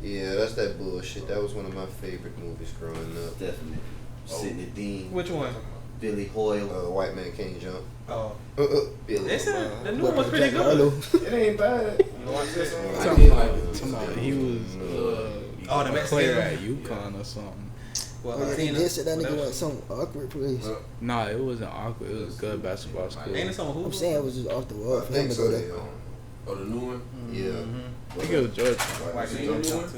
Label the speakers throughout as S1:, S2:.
S1: Yeah, that's that bullshit. That was one of my favorite movies growing up.
S2: Definitely. Sidney Dean.
S3: Which one?
S2: Billy Hoyle.
S1: White Man Can't Jump.
S3: Oh.
S1: Billy.
S3: They said the new one was pretty good.
S2: It ain't bad.
S4: He was
S3: the Mexican
S4: player at UConn or something.
S3: Well,
S5: They said that nigga went some awkward place.
S4: Nah, it wasn't awkward. It was a good basketball school.
S3: Ain't it something
S5: I'm saying it was just off the wall.
S1: I think so.
S6: Oh, the new one?
S1: Yeah.
S4: I think it was George.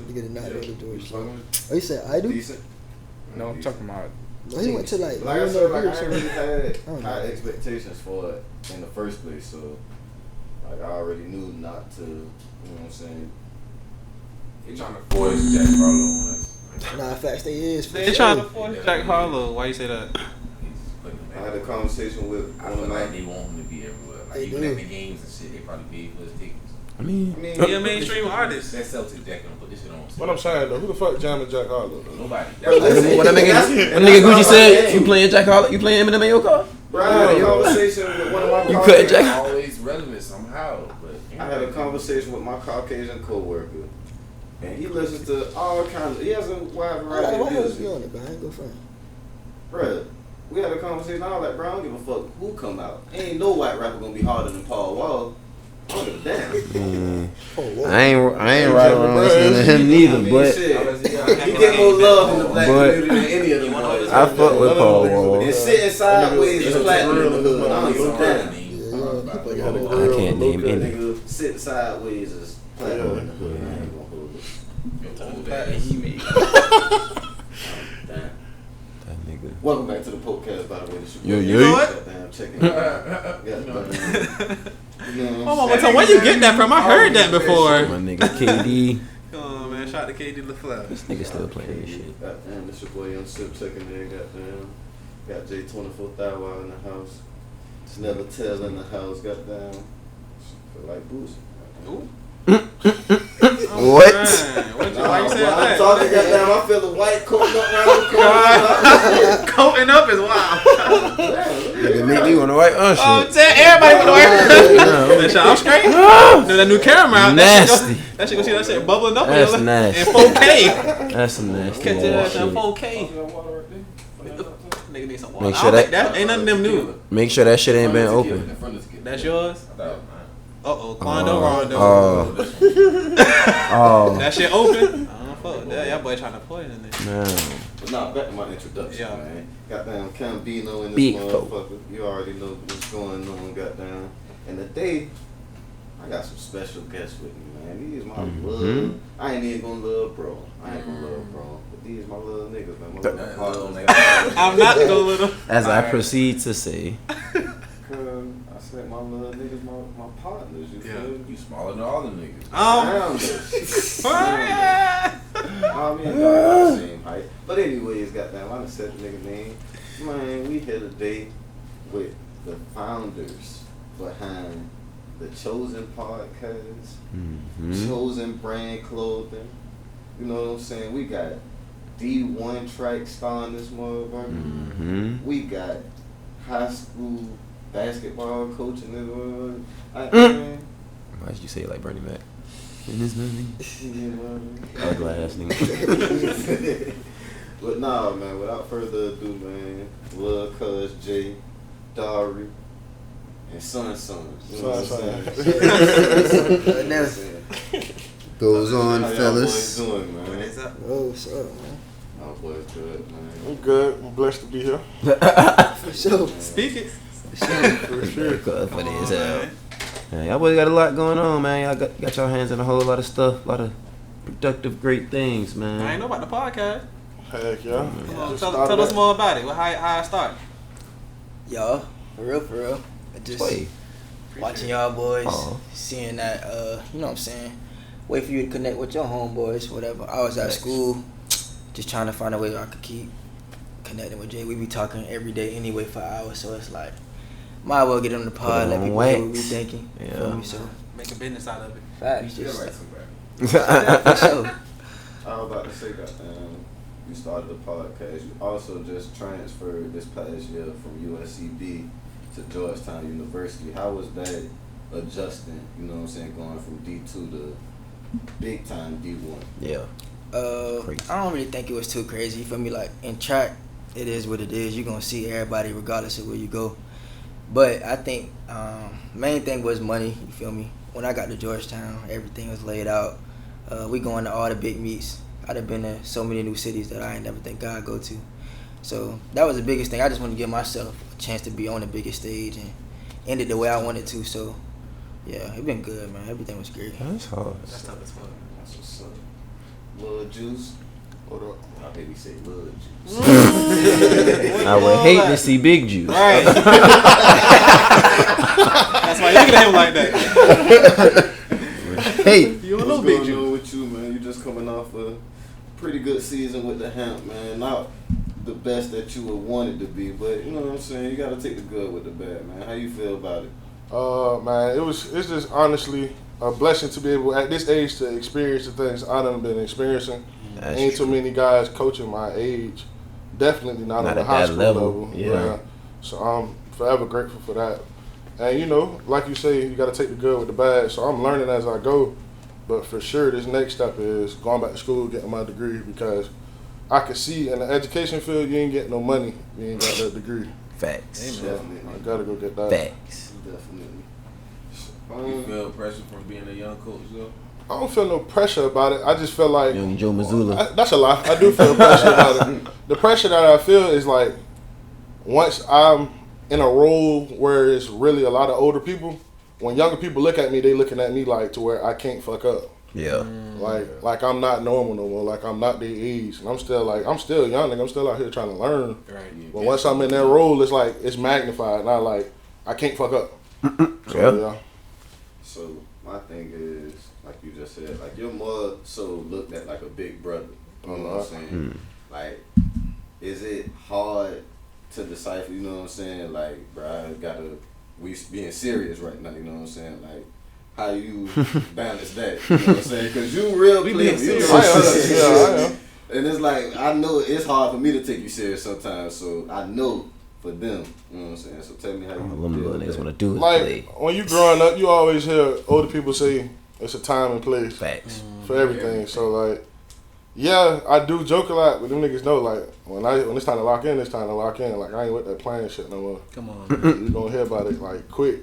S5: You get a night with George. Oh, you said I do?
S2: Decent.
S4: No, I'm talking about.
S5: No, he went to like
S2: I said, like, I ain't really
S5: I don't
S2: had
S5: know.
S2: high expectations for it in the first place, so like I already knew not to, you know what I'm saying?
S6: He trying to force Jack Harlow on us.
S5: Nah, facts they is. For
S3: They
S5: sure.
S3: trying to force Jack Harlow. Why you say that?
S2: I had a conversation with
S6: I
S2: one
S6: feel
S2: of
S6: like
S2: my.
S6: they want him to be everywhere. Like
S5: They
S6: even
S5: do.
S6: at the games and shit, they probably paid for his tickets.
S4: I mean,
S3: He a mainstream artist.
S6: That Celtics Jack gonna put this shit on.
S7: What I'm saying though, who the fuck jamming Jack Harlow?
S6: Nobody.
S8: What that nigga Gucci said, you playing Jack Harlow? You playing Eminem in your car?
S2: Bro, I had a conversation with one of my.
S8: You
S2: Caucasian-
S8: couldn't, Jack?
S6: Always relevant somehow, but
S2: I had a conversation with my Caucasian coworker, and he listens to all kinds. He has a wide variety
S5: Why
S2: of
S5: else be
S2: music.
S5: on it, man? I ain't go front.
S2: Bruh, we had a conversation. I was like, bro, I don't give a fuck who come out. Ain't no white rapper gonna be harder than Paul Wall. I don't give a damn.
S5: Oh, whoa.
S8: I ain't right around listening to him neither, but
S2: He get more love from the black community than any of them boys.
S8: I fuck with Paul Wall.
S2: And sitting sideways is platinum in the hood. I don't give a damn.
S8: I can't name any.
S2: Nigga, sitting sideways is platinum in the hood. I ain't gonna hold it.
S4: he made.
S2: Damn.
S8: That nigga.
S2: Welcome back to the podcast, by the way. This
S8: Yo,
S2: your
S8: yo.
S2: boy.
S3: know what?
S2: Goddamn, check it out.
S3: Hold on, one time. Where you get that from? I heard that before.
S8: My nigga KD.
S3: Come on, man. Shout out to KD LaFleur.
S8: This nigga still playing this shit.
S2: Goddamn, this your boy Young Sip checking in. Goddamn. Got J24 in the house. Snella Tell in the house. Goddamn. Feel like Boosie.
S3: Ooh.
S8: What?
S3: Why you say
S2: I'm
S3: that?
S2: talking, goddamn, I feel the white coating up around the corner.
S3: Coating up is wild.
S8: Nigga make me want to wipe on shit.
S3: Oh, tell everybody want to work. That shit, I'm straight. Then that new camera out.
S8: Nasty.
S3: That shit, go see that shit bubbling up
S8: That's
S3: in
S8: nasty.
S3: 4K.
S8: That's some nasty
S3: Catch that
S8: shit.
S3: in 4K. Nigga need some water.
S8: Make sure that-
S3: that ain't none of them new.
S8: Make sure that shit ain't been open.
S3: That's yours? Uh-oh, Quando
S8: Oh.
S3: Rondo.
S8: Oh,
S3: That shit open? I don't fuck with that. Y'all boy trying to poison it.
S8: man.
S2: But nah, back to my introduction,
S3: Yeah.
S2: man. Goddamn Cambino in this
S8: Big
S2: motherfucker. You already know what's going on, goddamn. And today, I got some special guests with me, man. These my little, I ain't even gonna love bro. I ain't gonna love bro. But these my little niggas, man. My little partners.
S3: I'm not the little.
S8: As I proceed to say,
S2: Cause I said my little niggas, my partners, you
S3: Yeah.
S2: feel me?
S6: You smaller than all the niggas.
S2: Damn, I mean, dog, same height. But anyways, goddamn, I done said the nigga name. Man, we here today with the founders behind the Chosen Podcast, Chosen Brand Clothing. You know what I'm saying? We got D1 track star in this motherfucker. We got high school basketball coach in this world.
S8: why did you say it like Bernie Mac? In this movie?
S2: Yeah,
S8: Ugly ass nigga.
S2: But nah, man, without further ado, man, love Cuz J, Dari, and Son. You know what I'm saying?
S1: Goes on,
S2: How y'all
S1: fellas.
S2: boys doing, man?
S3: What's up?
S5: Oh, what's up, man?
S2: Our boys good, man.
S7: I'm good. I'm blessed to be here.
S5: For sure.
S3: Speak it.
S5: For sure.
S8: Funny as hell. Yeah, y'all boys got a lot going on, man. Y'all got your hands in a whole lot of stuff, a lot of productive, great things, man.
S3: I ain't know about the podcast.
S7: Heck yeah.
S3: Come on,
S7: Just
S3: tell
S7: started
S3: us
S7: that.
S3: more about it. How I start.
S5: Y'all, for real. I just
S8: Wait.
S5: watching y'all boys,
S8: Aw.
S5: seeing that, you know what I'm saying? Wait for you to connect with your homeboys, whatever. I was at
S8: Thanks.
S5: school, just trying to find a way that I could keep connecting with Jay. We be talking every day anyway for hours, so it's like, might as well get on the pod,
S8: Put
S5: let
S8: on
S5: people know what we
S8: wax.
S5: thinking.
S8: Yeah.
S5: Feel me? So,
S3: Make a business out of it.
S5: facts,
S6: You
S5: just
S6: feel like somebody.
S5: for sure.
S2: I was about to say, goddamn, you started the podcast. You also just transferred this past year from USCB to Georgetown University. How was that adjusting, you know what I'm saying, going from D2 to big time D1.
S8: Yeah. Crazy.
S5: I don't really think it was too crazy. You feel me? Like in track, it is what it is. You're gonna see everybody regardless of where you go. But I think main thing was money. You feel me? When I got to Georgetown, everything was laid out. We going to all the big meets. I'd have been to so many new cities that I ain't never think I'd go to. So that was the biggest thing. I just want to give myself a chance to be on the biggest stage and end it the way I wanted to. So yeah, it been good, man. Everything was great.
S8: That's hard.
S3: That's tough as fuck.
S2: That's what's up. Lil Juice.
S7: Hold up.
S2: I heard he say Lil Juice.
S8: I would hate to see Big Juice.
S3: Right. That's why you looking at him like that.
S8: Hey.
S3: You don't know
S2: What's
S3: Big
S2: going
S3: Juice.
S2: on with you, man? You just coming off a pretty good season with the Hamp, man. Not the best that you would want it to be, but you know what I'm saying? You got to take the good with the bad, man. How you feel about it?
S7: Man, it's just honestly a blessing to be able at this age to experience the things I done been experiencing.
S8: That's
S7: Ain't
S8: true.
S7: too many guys coaching my age. Definitely not on
S8: Not
S7: the
S8: at
S7: high
S8: that
S7: school
S8: level,
S7: level.
S8: yeah.
S7: So I'm forever grateful for that. And you know, like you say, you got to take the good with the bad. So I'm learning as I go. But for sure, this next step is going back to school, getting my degree, because I can see in the education field, you ain't getting no money. You ain't got that degree.
S8: Facts.
S2: Definitely.
S7: I gotta go get that.
S8: Facts.
S2: Definitely.
S6: You feel pressure from being a young coach, though?
S7: I don't feel no pressure about it. I just feel like
S8: Young Joe Missoula.
S7: that's a lie. I do feel pressure about it. The pressure that I feel is like once I'm in a role where it's really a lot of older people, when younger people look at me, they looking at me like to where I can't fuck up.
S8: Yeah.
S7: Like I'm not normal no more. Like I'm not their age, and I'm still young. Like I'm still out here trying to learn.
S3: Right.
S7: But once I'm in that role, it's like it's magnified. Not like I can't fuck up. So, yeah.
S2: So my thing is, like you just said, like your mother so looked at like a big brother. You know what I'm saying? Like, is it hard to decipher? You know what I'm saying? Like, bro, we being serious right now. You know what I'm saying? Like, how you balance that? You know what I'm saying? Because you real
S3: We
S2: player.
S3: being
S2: You know
S3: serious.
S2: what I'm saying?
S7: Yeah, I am.
S2: And it's like I know it's hard for me to take you serious sometimes. So I know for them. You know what I'm saying? So tell me how you
S8: All them
S2: deal
S8: little
S2: with
S8: niggas
S2: that.
S8: want to do is
S7: Like
S8: play.
S7: when you growing up, you always hear older people say it's a time and place
S8: Facts.
S7: for everything. So like, yeah, I do joke a lot, but them niggas know like when it's time to lock in, it's time to lock in. Like I ain't with that playing shit no more.
S3: Come on.
S7: You gonna hear about it like quick.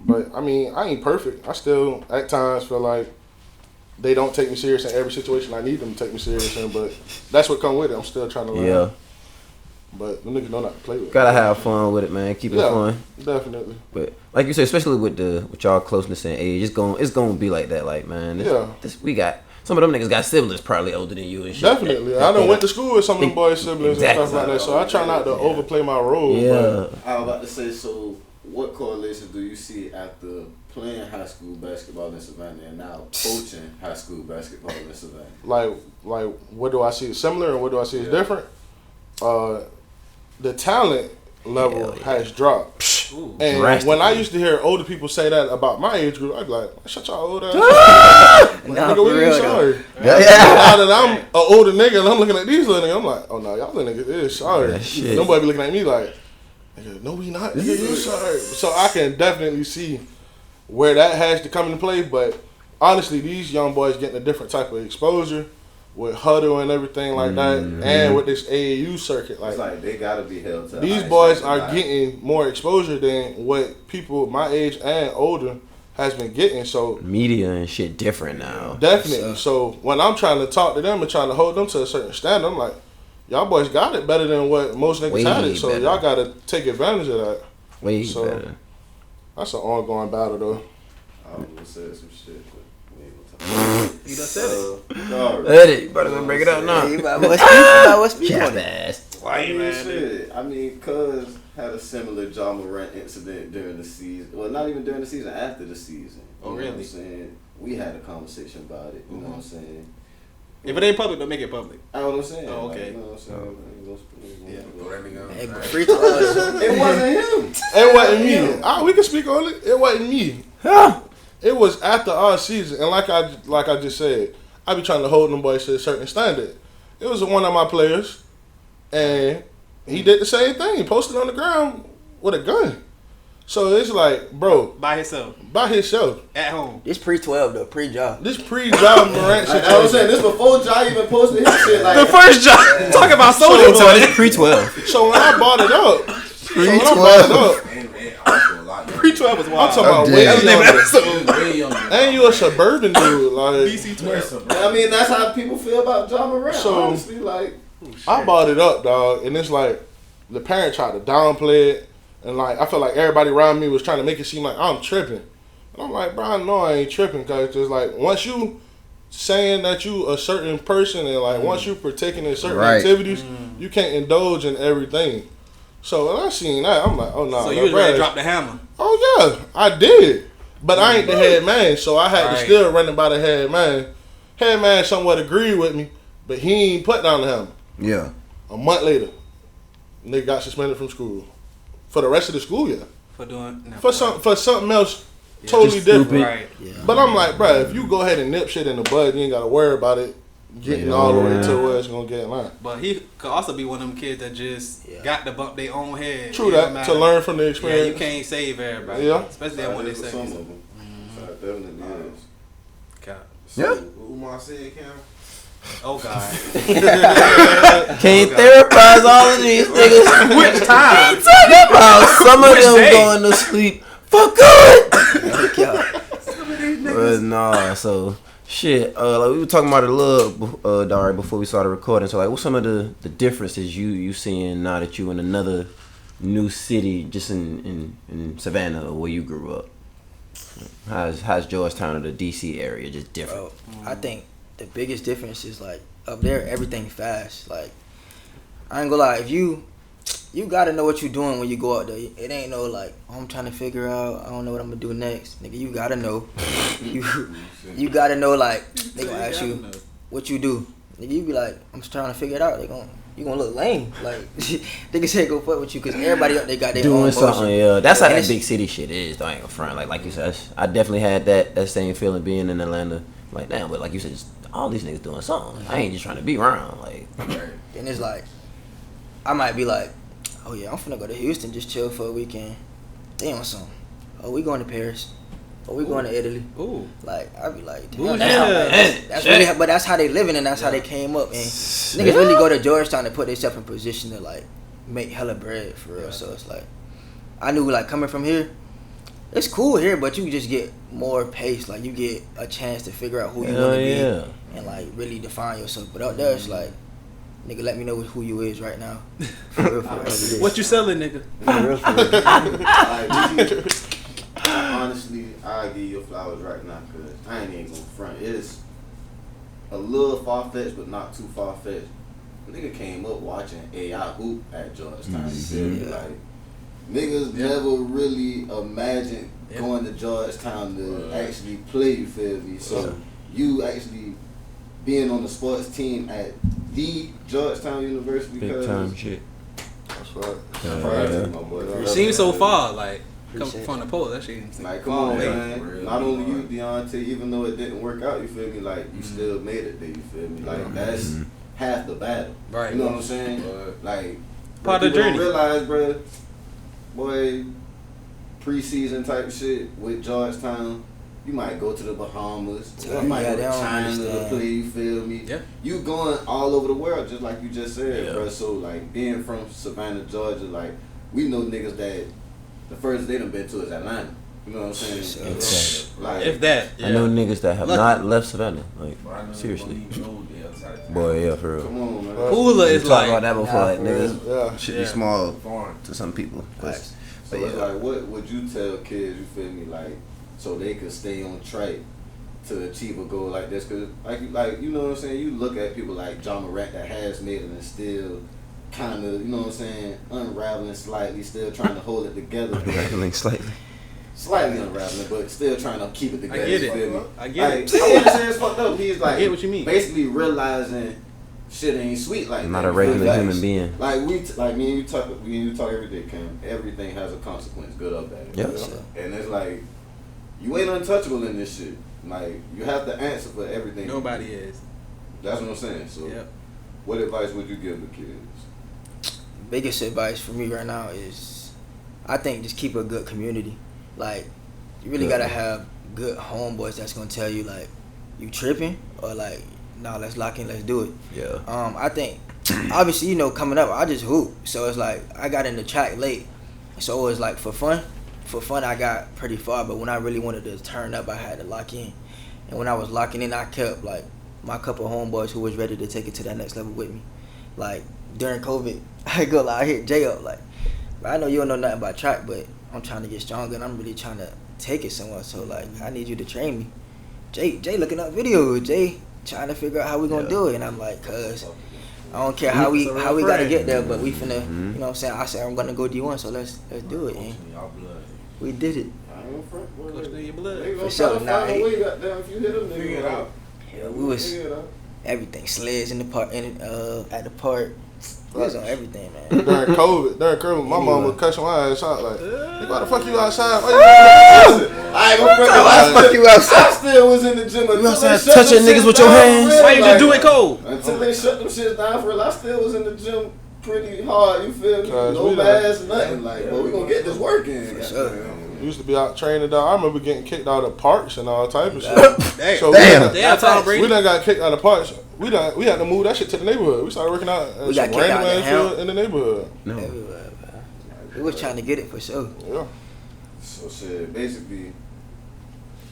S7: But I mean, I ain't perfect. I still at times feel like they don't take me serious in every situation I need them to take me serious in. But that's what come with it. I'm still trying to learn.
S8: Yeah.
S7: But them niggas know not to play with it.
S8: Gotta have fun with it, man. Keep it
S7: Yeah.
S8: fun.
S7: Definitely.
S8: But like you said, especially with y'all closeness and age, it's gonna be like that. Like, man, we got some of them niggas got siblings probably older than you and shit.
S7: Definitely. I done went to school with some of them boys' siblings and stuff like that. So I try not to overplay my role.
S8: Yeah.
S2: I was about to say, so what correlation do you see after playing high school basketball in Savannah and now coaching high school basketball in Savannah?
S7: Like what do I see as similar and what do I see as different? The talent level has dropped.
S3: Ooh.
S7: And
S8: Drastically.
S7: when I used to hear older people say that about my age group, I'd be like, shut y'all old ass. Like,
S5: Nah,
S7: nigga,
S5: for
S7: we ain't
S5: real,
S7: sorry.
S8: Yeah.
S7: Now that I'm an older nigga and I'm looking at these little niggas, I'm like, oh no, y'all little niggas is sorry.
S8: Yeah, shit.
S7: Nobody be looking at me like, nigga, no we not, nigga, you sorry. So I can definitely see where that has to come into play, but honestly, these young boys getting a different type of exposure with huddle and everything like that, and with this AAU circuit.
S2: It's like they gotta be held to.
S7: These
S2: high
S7: boys
S2: standard.
S7: are getting more exposure than what people my age and older has been getting. So
S8: Media and shit different now.
S7: definitely. So when I'm trying to talk to them and trying to hold them to a certain standard, I'm like, y'all boys got it better than what most niggas
S8: Way
S7: had it. So
S8: better.
S7: y'all got to take advantage of that.
S8: Way
S7: So-
S8: better.
S7: That's an ongoing battle though.
S2: I was gonna say some shit, but we ain't gonna talk.
S3: You done said it.
S2: Sorry.
S8: That it. You better go break it up now.
S5: You might well speak on
S8: Cap
S5: it.
S8: ass.
S2: Why you shit? I mean, Cuz had a similar Ja Morant incident during the season. Well, not even during the season, after the season.
S3: Oh,
S2: You know what I'm
S3: really?
S2: saying? We had a conversation about it. You know what I'm saying?
S3: If it ain't public, don't make it public.
S2: I know what I'm saying.
S3: Oh, okay.
S2: Like, you know what I'm saying?
S3: Yeah.
S6: Throw that nigga on
S5: Hey,
S6: the
S5: but
S6: side.
S5: free throws.
S2: It wasn't him.
S7: It wasn't me. We can speak on it. It wasn't me. It was after our season, and like I just said, I be trying to hold them boys to a certain standard. It was one of my players, and he did the same thing. He posted on the ground with a gun. So it's like, bro,
S3: By himself.
S7: At
S3: home.
S5: This pre-12 though, pre-Ja.
S7: This pre-Ja Morant
S2: I was saying,
S7: situation.
S2: this before Ja even posted his shit. Like,
S3: The first job. Talk about Soldier Boy.
S8: So it's pre-12.
S7: So when I bought it up,
S3: Pre-12 was wild.
S7: I'm talking about way
S6: Way younger.
S7: and you a suburban dude, like
S3: DC 12.
S2: I mean, that's how people feel about Ja Morant.
S7: So-
S2: Honestly, like,
S7: I bought it up, dog, and it's like the parent tried to downplay it, and like I felt like everybody around me was trying to make it seem like I'm tripping. And I'm like, bro, I know I ain't tripping, cause it's like once you saying that you a certain person and like once you partaking in certain activities, you can't indulge in everything. So when I seen that, I'm like, oh no.
S3: So you was ready to drop the hammer.
S7: Oh yeah, I did, but I ain't the head man, so I had to
S3: Right.
S7: still run it by the head man. Head man somewhat agreed with me, but he ain't put down the hammer.
S8: Yeah.
S7: A month later, nigga got suspended from school for the rest of the school year
S3: For doing. No,
S7: for something else totally different.
S3: Right.
S5: Yeah.
S7: But I'm like, bro, if you go ahead and nip shit in the bud, you ain't gotta worry about it getting all the way to where it's gonna get in line.
S3: But he could also be one of them kids that just got to bump their own head.
S7: True
S3: It don't
S7: that,
S3: matter.
S7: to learn from the
S3: Yeah,
S7: experience.
S3: you can't save everybody.
S7: Yeah.
S3: Especially when they say.
S2: some of them. So it definitely is.
S3: God.
S8: Yeah.
S6: What Umar said, Cam?
S3: Oh God.
S8: Can't therapize all of these niggas.
S3: Which time?
S8: Talking about some of
S3: Which
S8: them
S3: day?
S8: going to sleep for good.
S5: Yeah.
S8: But nah, so shit. Like we were talking about it a little, Dari, before we started recording. So like, what's some of the differences you seeing now that you in another new city, just in Savannah or where you grew up? How's Georgetown or the D.C. area just different?
S5: Bro, I think the biggest difference is like up there, everything fast. Like I ain't gonna lie, if you gotta know what you're doing when you go out there. It ain't no like, oh, I'm trying to figure out, I don't know what I'm gonna do next. Nigga, you gotta know. you gotta know, like, they gonna ask you what you do. Nigga, you be like, I'm just trying to figure it out. You gonna look lame. Like, niggas say go fuck with you because everybody up there got their own
S8: Doing
S5: motion.
S8: something, yeah. That's how
S5: And
S8: that
S5: it's-
S8: big city shit is, though. I ain't gonna front. Like you said, I definitely had that same feeling being in Atlanta. Like, damn, but like you said, just all these niggas doing something. I ain't just trying to be around. Like,
S5: And it's like, I might be like, oh yeah, I'm finna go to Houston, just chill for a weekend. They on something. Oh, we going to Paris. Oh, we going to Italy.
S3: Ooh.
S5: Like, I be like,
S3: Ooh,
S5: damn,
S3: yeah.
S5: that's really, but that's how they living and that's how they came up. And niggas really go to Georgetown to put themselves in position to like make hella bread for real. So it's like, I knew like coming from here, it's cool here, but you just get more pace. Like you get a chance to figure out who you want to be and like really define yourself. But out there, it's like, nigga, let me know who you is right now. For real, for real.
S3: What you selling, nigga?
S5: For real, for real.
S2: Like, honestly, I'll give you your flowers right now because I ain't even gonna front. It's a little far-fetched, but not too far-fetched. Nigga came up watching AI hoop at Georgetown. You feel me? Like, niggas never really imagined going to Georgetown to actually play, you feel me? So, you actually being on the sports team at the Georgetown University
S8: big
S2: because
S8: time shit.
S7: That's right.
S2: Surprising, my boy.
S3: It seems so far, like come
S5: Appreciate
S3: from the pole. That shit seems
S2: Like, come
S3: far
S2: on,
S3: away.
S2: man. Not only you, Deontay, even though it didn't work out, you feel me? Like, you still made it there, you feel me? Like, that's half the battle.
S3: Right.
S2: You know what I'm saying? Like,
S3: Part of the
S2: people
S3: journey.
S2: don't realize, bro, boy, preseason type shit with Georgetown, you might go to the Bahamas,
S5: Yeah,
S2: you might go
S5: they
S2: to
S5: don't
S2: China to
S5: understand.
S2: play, you feel me?
S3: Yeah.
S2: You going all over the world, just like you just said,
S8: Yeah.
S2: bro. So, like, being from Savannah, Georgia, like, we know niggas that the furthest they done been to is Atlanta. You know what I'm saying?
S8: Exactly.
S2: Like,
S3: If that,
S8: I know niggas that have
S3: Lucky.
S8: not left Savannah. Like,
S6: Bro, I know
S8: seriously.
S6: when you go the other side of town.
S8: Boy, yeah, for real.
S2: come on, man.
S3: Poola
S8: We
S3: is
S8: talked
S3: like
S8: about that before. Like,
S5: for
S8: niggas
S7: Yeah.
S8: should
S3: Yeah.
S8: be small
S6: Foreign.
S8: to some people.
S5: Facts.
S2: So
S8: But
S2: it's
S8: yeah.
S2: like, what would you tell kids, you feel me, like, so they could stay on track to achieve a goal like this? Because, like you know what I'm saying, you look at people like John Morant that has made it and still kind of, you know what I'm saying, unraveling slightly, still trying to hold it together.
S8: Unraveling slightly.
S2: Slightly unraveling, but still trying to keep it together.
S3: I get
S2: you
S3: it.
S2: feel me?
S3: I get it.
S2: I wouldn't say it's fucked up. He's like,
S3: I get what you mean.
S2: basically realizing shit ain't sweet like
S8: Not
S2: that.
S8: a regular
S2: Facts.
S8: human being.
S2: Like like me and you talk every day, Cam. Everything has a consequence, good or bad.
S8: Yep.
S2: You know? And it's like, you ain't untouchable in this shit. Like, you have to answer for everything.
S3: nobody is.
S2: That's what I'm saying. So,
S3: Yep.
S2: what advice would you give the kids?
S5: Biggest advice for me right now is I think just keep a good community. Like, you really gotta have good homeboys that's gonna tell you like you tripping or like, nah, let's lock in, let's do it.
S8: Yeah.
S5: I think obviously, you know, coming up, I just hoop. So it's like I got in the track late. So it was like for fun I got pretty far, but when I really wanted to turn up, I had to lock in. And when I was locking in, I kept like my couple homeboys who was ready to take it to that next level with me. Like during COVID, I hit Jay up like, I know you don't know nothing about track, but I'm trying to get stronger and I'm really trying to take it somewhere. So like, I need you to train me. Jay looking up videos. Jay trying to figure out how we gonna do it, and I'm like, cuz I don't care how we gotta get there, but we finna, you know what I'm saying? I said I'm gonna go D1, so let's do it. And we did it. For sure. Nah,
S2: If you hit them, figure it out.
S5: yeah, we was everything. Sleds in the park, at the park. We was on everything, man.
S7: During COVID, my mom was cussing my ass out like, why the fuck you outside? Why
S2: I ain't gonna fuck you outside. I still was in the gym.
S8: You outside touching niggas with your hands?
S3: Why you just do it cold?
S2: Until they shut them shits down for real, I still was in the gym pretty hard. You feel me?
S7: Cause
S2: No
S7: we
S2: bass, nothing. Like, but we gonna get this work in.
S7: We used to be out training dog. I remember getting kicked out of parks and all type of shit.
S3: Damn.
S7: So
S3: Damn, Tom Brady.
S7: we done got kicked out of parks. We had to move that shit to the neighborhood. We started working out at
S5: We
S7: some
S5: got kicked
S7: random
S5: out the
S7: ass
S5: hell.
S7: field in the neighborhood.
S8: No.
S5: Everywhere, man. We was trying to get it for sure.
S7: Yeah.
S2: So shit, basically,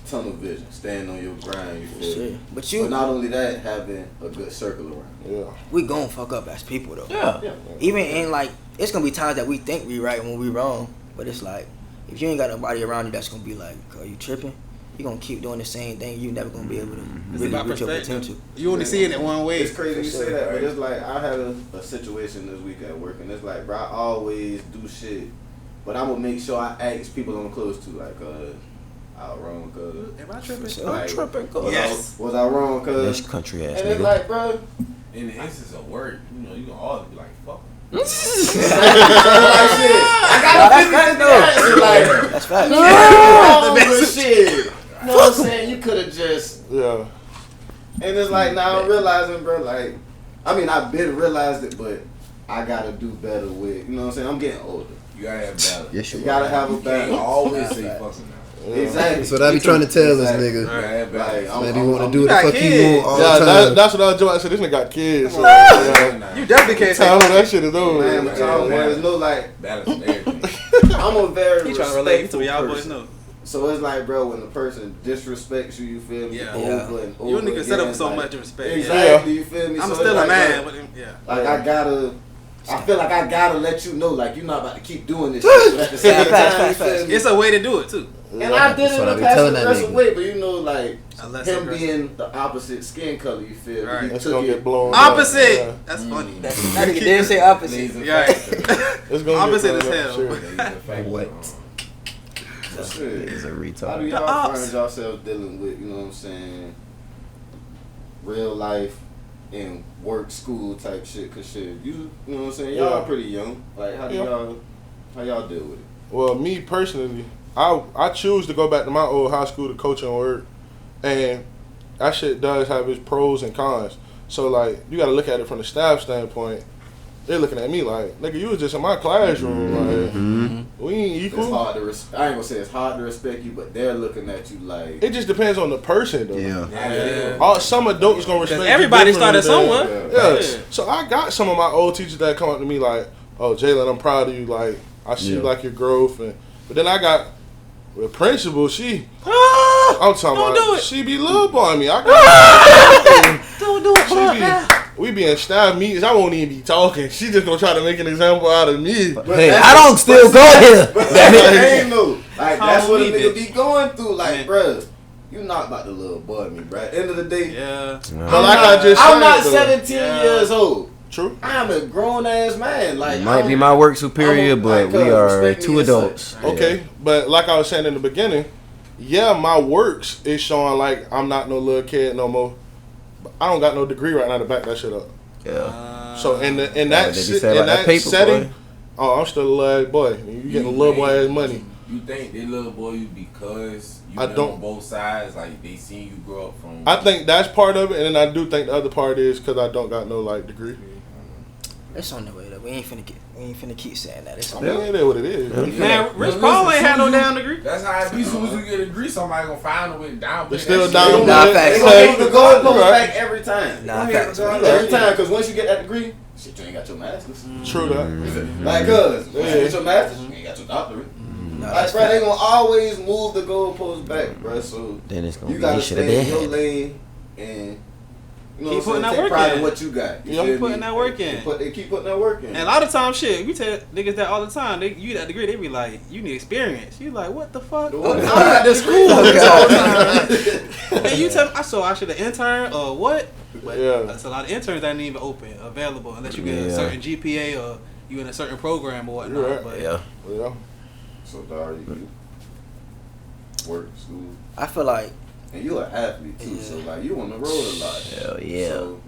S2: tunnel vision, staying on your grind. You feel me?
S5: Sure. But
S2: But not only that, having a good circle around.
S7: Yeah.
S5: we gon' fuck up as people though.
S8: Yeah.
S5: Even in like, it's gonna be times that we think we right when we wrong, but it's like, if you ain't got nobody around you that's gonna be like, "Are you tripping?" You gonna keep doing the same thing. You never gonna be able to
S3: It's
S5: really
S3: about
S5: reach your
S3: perspective.
S5: potential.
S3: You only see it in one way.
S2: It's crazy you say that, but it's like I had a situation this week at work, and it's like, bro, I always do shit, but I'm gonna make sure I ask people I'm close to, like, I wrong, cuz.
S3: Am I tripping?
S2: Like,
S3: Yes.
S2: Was I wrong,
S8: This
S2: cuz?
S8: country ass
S2: And it's
S8: nigga.
S2: like, bro,
S6: In the instance of work, you know, you can always be like, fuck.
S2: like shit. I gotta
S5: That's fact.
S2: like, shit. You know what I'm saying? You could have just.
S7: Yeah.
S2: And it's like now I'm realizing, bro, like, I mean, I've been realized it, but I gotta do better with, you know what I'm saying? I'm getting older.
S6: You gotta have balance.
S1: Yes,
S2: You
S1: you
S2: gotta
S1: are.
S2: have a
S6: You can't
S2: balance.
S6: always say fucking now.
S2: Exactly.
S1: That's what I be trying to tell this
S2: Exactly.
S1: nigga.
S6: You gotta have balance.
S2: Like,
S1: Man, he want to do
S3: You
S1: the
S3: got
S1: fuck he
S3: kids.
S1: want all
S7: Yeah,
S1: the time.
S7: that's what I was doing. I said, this nigga got kids. So, yeah.
S3: You definitely can't
S7: Tell
S3: say
S7: him that shit is over.
S2: Man, but y'all boys know, like,
S6: Balance and everything.
S2: I'm a very
S3: He trying to relate to
S2: respectful
S3: y'all boys
S2: person.
S3: know.
S2: So it's like, bro, when the person disrespects you, you feel me?
S3: Yeah.
S2: Over and over
S3: You only can set up
S2: again,
S3: so
S2: like,
S3: much respect.
S2: Exactly, you feel me?
S3: I'm
S2: So
S3: still
S2: it's
S3: a
S2: like,
S3: man.
S2: bro,
S3: But yeah.
S2: like, I feel like I gotta let you know, like, you're not about to keep doing this shit. But at the same time, you feel me?
S3: It's a way to do it too.
S2: And I did
S1: That's
S2: it
S1: what
S2: in
S1: I
S2: a
S1: be telling
S2: passive
S1: that
S2: aggressive
S1: nigga.
S2: way, but you know, like,
S3: Unless
S2: him
S3: aggressive.
S2: being the opposite skin color, you feel me?
S3: Right.
S2: He
S7: It's
S2: took
S7: gonna get
S2: it.
S7: blown up.
S3: Opposite.
S7: Yeah.
S3: That's funny.
S5: That nigga didn't say opposite.
S3: Yeah.
S7: It's gonna
S3: Opposite
S7: get
S3: as
S7: blown
S3: hell.
S7: up, sure.
S1: What?
S2: So shit.
S8: He's a
S2: How do
S8: retard.
S2: y'all
S3: ops.
S2: find yourselves dealing with, you know what I'm saying, real life and work, school type shit? Cause shit, you know what I'm saying, y'all
S7: Yeah.
S2: pretty young. Like, how y'all deal with it?
S7: Well, me personally, I choose to go back to my old high school to coach and work, and that shit does have its pros and cons. So like, you got to look at it from the staff standpoint. They're looking at me like, nigga, you was just in my classroom. Like, we ain't
S2: It's
S7: equal.
S2: hard to I ain't gonna say it's hard to respect you, but they're looking at you like,
S7: It just depends on the person, though.
S1: Yeah.
S7: Some adults gonna respect.
S3: Because everybody
S7: you differently
S3: started
S7: than-
S3: somewhere.
S7: Yeah. So I got some of my old teachers that come up to me like, "Oh, Jalen, I'm proud of you. Like, I see like your growth." But then I got the principal. I'm talking
S3: Don't
S7: about.
S3: do it.
S7: She be lowballing me. Don't do it. We be in staff meetings. I won't even be talking. She just gonna try to make an example out of me.
S8: Hey, I don't still go here.
S2: but that's the thing though. Like, that's
S3: How
S2: what a
S3: we
S2: nigga
S3: bitch.
S2: be going through. Like,
S3: Man.
S2: bruh, you not about to little boy me, bruh. End of the day,
S3: Yeah.
S7: But like I just
S2: I'm
S7: said,
S2: not
S7: though,
S2: 17
S3: Yeah.
S2: years old.
S7: True.
S2: I'm a grown ass man. Like,
S8: You might
S2: I'm-
S8: be my work superior,
S2: I'm
S8: but
S2: like,
S8: we are
S2: respect me
S8: two
S2: as
S8: adults.
S2: such.
S7: Okay, but like I was saying in the beginning, yeah, my works is showing like I'm not no little kid no more. But I don't got no degree right now to back that shit up.
S8: Yeah.
S7: So in
S8: Yeah,
S7: that
S8: they be saying
S7: in
S8: about that
S7: that
S8: paper,
S7: setting,
S8: boy.
S7: oh, I'm still a little ass boy. You getting a little boy ass money.
S6: You think they little boy you because you
S7: I
S6: been
S7: don't-
S6: on both sides, like they seen you grow up from.
S7: I think that's part of it, and then I do think the other part is because I don't got no like degree.
S5: It's on the way though. We ain't finna keep saying that. It's
S7: I
S5: on
S7: mean,
S5: the way.
S7: it is what it is.
S3: Man, Rich Paul ain't had no damn degree.
S6: That's how it be. As soon as you get a degree, somebody gonna find a way down.
S7: It's still
S2: They
S7: down.
S5: Nah, facts.
S2: gonna move the goalpost back every time.
S5: Nah, facts.
S2: Every time, because once you get that degree, shit, you ain't got your master's.
S7: True that.
S2: Like, cuz, once you get your master's, you ain't got your doctorate.
S5: Nah,
S2: Like,
S5: that's
S2: bro, they
S5: facts.
S2: gonna always move the goalposts back, bro. So
S8: Then it's gonna
S2: you
S8: be
S2: gotta
S8: he should have
S2: stay in your
S8: been.
S2: lane and you know
S3: Keep
S2: what
S3: putting
S2: I'm saying?
S3: that
S2: Take
S3: work
S2: pride
S3: in.
S2: in what you got. You
S3: Keep
S2: feel
S3: putting
S2: me?
S3: that work in.
S2: They keep putting that work in.
S3: And a lot of times, shit, we tell niggas that all the time. You that degree, they be like, you need experience. You like, what the fuck?
S2: What?
S3: I'm at the school
S5: Okay.
S3: this whole time. And you tell me, I should have intern or what? But
S7: Yeah.
S3: that's a lot of interns that ain't even open, available, unless you get a
S8: Yeah.
S3: certain GPA or you in a certain program or whatnot.
S7: You're right.
S3: But
S8: Yeah.
S2: So, Dari, you work, school,
S5: I feel like
S2: and you an athlete too.
S5: Yeah.
S2: So, like, you on the road a lot.
S8: Hell yeah.
S2: So,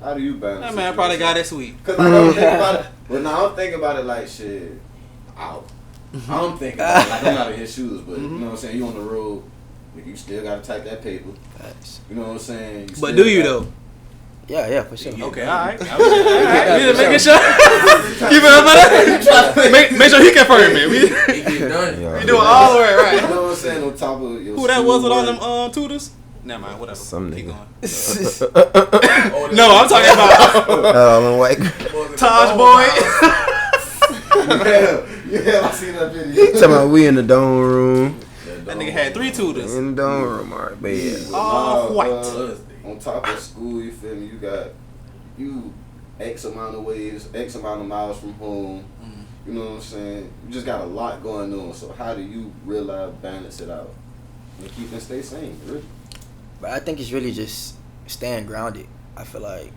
S2: how do you balance?
S3: that man probably got it sweet.
S2: Cause I don't think about it. But now I'm thinking about it like shit. I'm thinking about it like I'm not in his shoes, but you know what I'm saying. You on the road, like, you still gotta type that paper.
S5: facts.
S2: You know what I'm saying. You
S3: But
S2: still
S3: do you
S2: gotta-
S3: though?
S5: Yeah, for sure.
S3: Okay, all right. We just making sure. Keep it up, make sure he confirm it. We
S6: It get done.
S8: Yeah.
S3: doing all the way
S2: You
S3: right.
S2: know what I'm saying. On top of your
S3: Who that was with all them
S2: schoolwork.
S3: tutors? Never mind, whatever.
S8: Some
S3: Keep
S8: nigga.
S3: going. No, I'm talking about
S8: Oh, white.
S3: Taj Boy.
S2: Yeah, I seen that video.
S8: Talking about we in the dome room.
S3: That nigga had 3 tutors.
S8: In the dome room, alright, bad.
S3: All white.
S2: On top of school, you feel me? You got X amount of ways, X amount of miles from home. You know what I'm saying? You just got a lot going on. So how do you realize balance it out and keep and stay sane? Really?
S5: But I think it's really just staying grounded. I feel like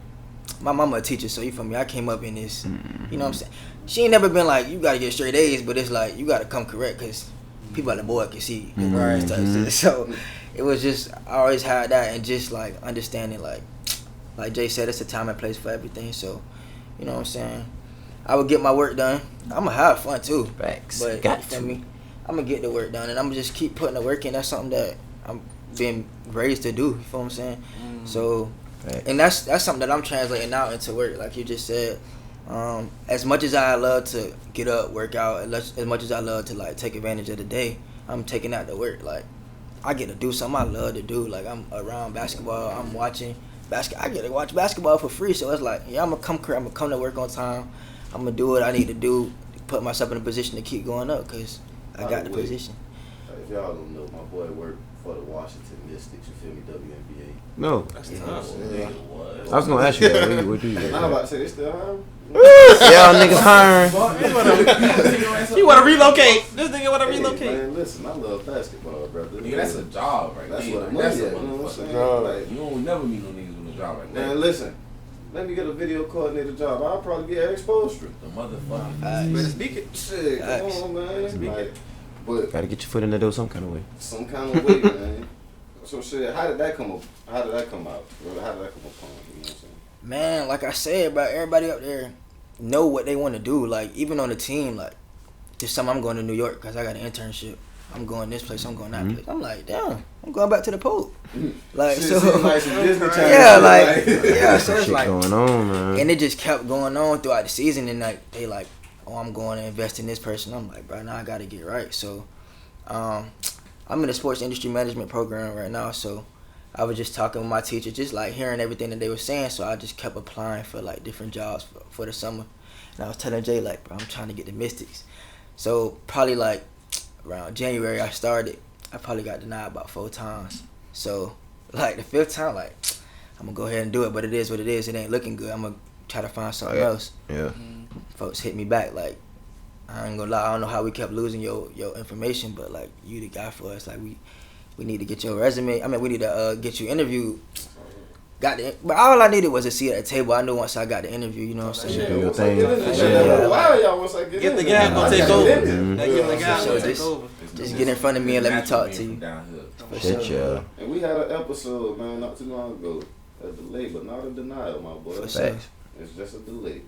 S5: my mama a teacher, so you feel me? I came up in this, you know what I'm saying? She ain't never been like, you gotta get straight A's, but it's like, you gotta come correct, because people at the board can see the words type shit. So it was just, I always had that, and just like understanding, like Jay said, it's a time and place for everything. So, you know what I'm saying? I would get my work done. I'm gonna have fun too.
S8: Facts.
S5: But
S8: Got
S5: you feel
S8: to.
S5: me? I'm gonna get the work done, and I'm gonna just keep putting the work in. That's something that I'm being raised to do. You feel what I'm saying? So,
S8: Facts.
S5: and that's something that I'm translating out into work. Like you just said, as much as I love to get up, work out, as much as I love to like take advantage of the day, I'm taking out the work. Like I get to do something I love to do. Like I'm around basketball. I'm watching basketball. I get to watch basketball for free. So it's like, yeah, I'm gonna come to work on time. I'm gonna do what I need to do, put myself in a position to keep going up, because I got the position.
S2: If y'all don't know, my boy worked for the Washington Mystics. You feel me? WNBA.
S8: No.
S3: That's
S2: You know
S3: tough.
S2: what I'm saying?
S8: I was gonna ask you that. What do you
S2: I'm about to say they still hiring.
S8: Y'all niggas hiring.
S3: He wanna relocate. This nigga wanna
S2: Hey,
S3: relocate.
S2: man, listen, I love basketball, brother.
S6: Nigga, that's a job right
S2: That's
S6: there.
S2: what I'm
S6: That's
S2: at.
S6: a
S2: You know what I'm
S6: motherfucking
S2: saying?
S7: job.
S2: Like,
S6: You don't never meet no niggas with a job like that.
S2: man, listen. Let me get a video coordinator job. I'll probably get exposure.
S6: The motherfucking.
S3: Better speak it.
S2: Shit,
S5: Facts.
S2: come on, man. Like, but
S8: Gotta get your foot in the door some kind of way.
S2: some kind of way, man. So shit, how did that come up? How did that come out? Or how did that come upon? You know what I'm saying?
S5: Man, like I said, bro, everybody up there know what they want to do. Like even on the team, like just something, I'm going to New York because I got an internship. I'm going this place. I'm going that place. I'm like, damn, I'm going back to the Pope. Like
S2: Shit
S5: so,
S2: seems like some Disney Channel
S5: yeah,
S2: shit,
S5: like yeah. So it's
S8: Shit
S5: like,
S8: going on, man.
S5: and it just kept going on throughout the season. And like they like, oh, I'm going to invest in this person. I'm like, bro, now I got to get right. So, I'm in the sports industry management program right now. So, I was just talking with my teacher, just like hearing everything that they were saying. So I just kept applying for like different jobs for the summer. And I was telling Jay like, bro, I'm trying to get the Mystics. So probably like around January I started. I probably got denied about 4 times. So like the 5th time, like I'm gonna go ahead and do it. But it is what it is. It ain't looking good. I'm gonna try to find something else.
S8: Yeah.
S5: Folks hit me back like, I ain't gonna lie. I don't know how we kept losing your information, but like you the guy for us. Like we need to get your resume. I mean, we need to get you interviewed. But all I needed was a seat at the table. I knew once I got the interview, you know what I'm saying?
S8: Do your
S2: Once I
S8: thing.
S2: get in there,
S8: Yeah.
S2: Why y'all once I get
S3: Get
S2: in
S3: the
S2: there?
S3: guy gonna
S2: I
S3: take
S2: gotta
S3: over.
S2: get in
S8: Mhm.
S3: Like, get the guy
S5: So
S3: gonna take
S5: just-
S3: over.
S5: Just get in front of me and let me talk to you.
S6: Downhill.
S8: Shit, yeah.
S2: And we had an episode, man, not too long ago. A delay, but not a denial, my boy.
S5: For sure.
S2: It's just a delay.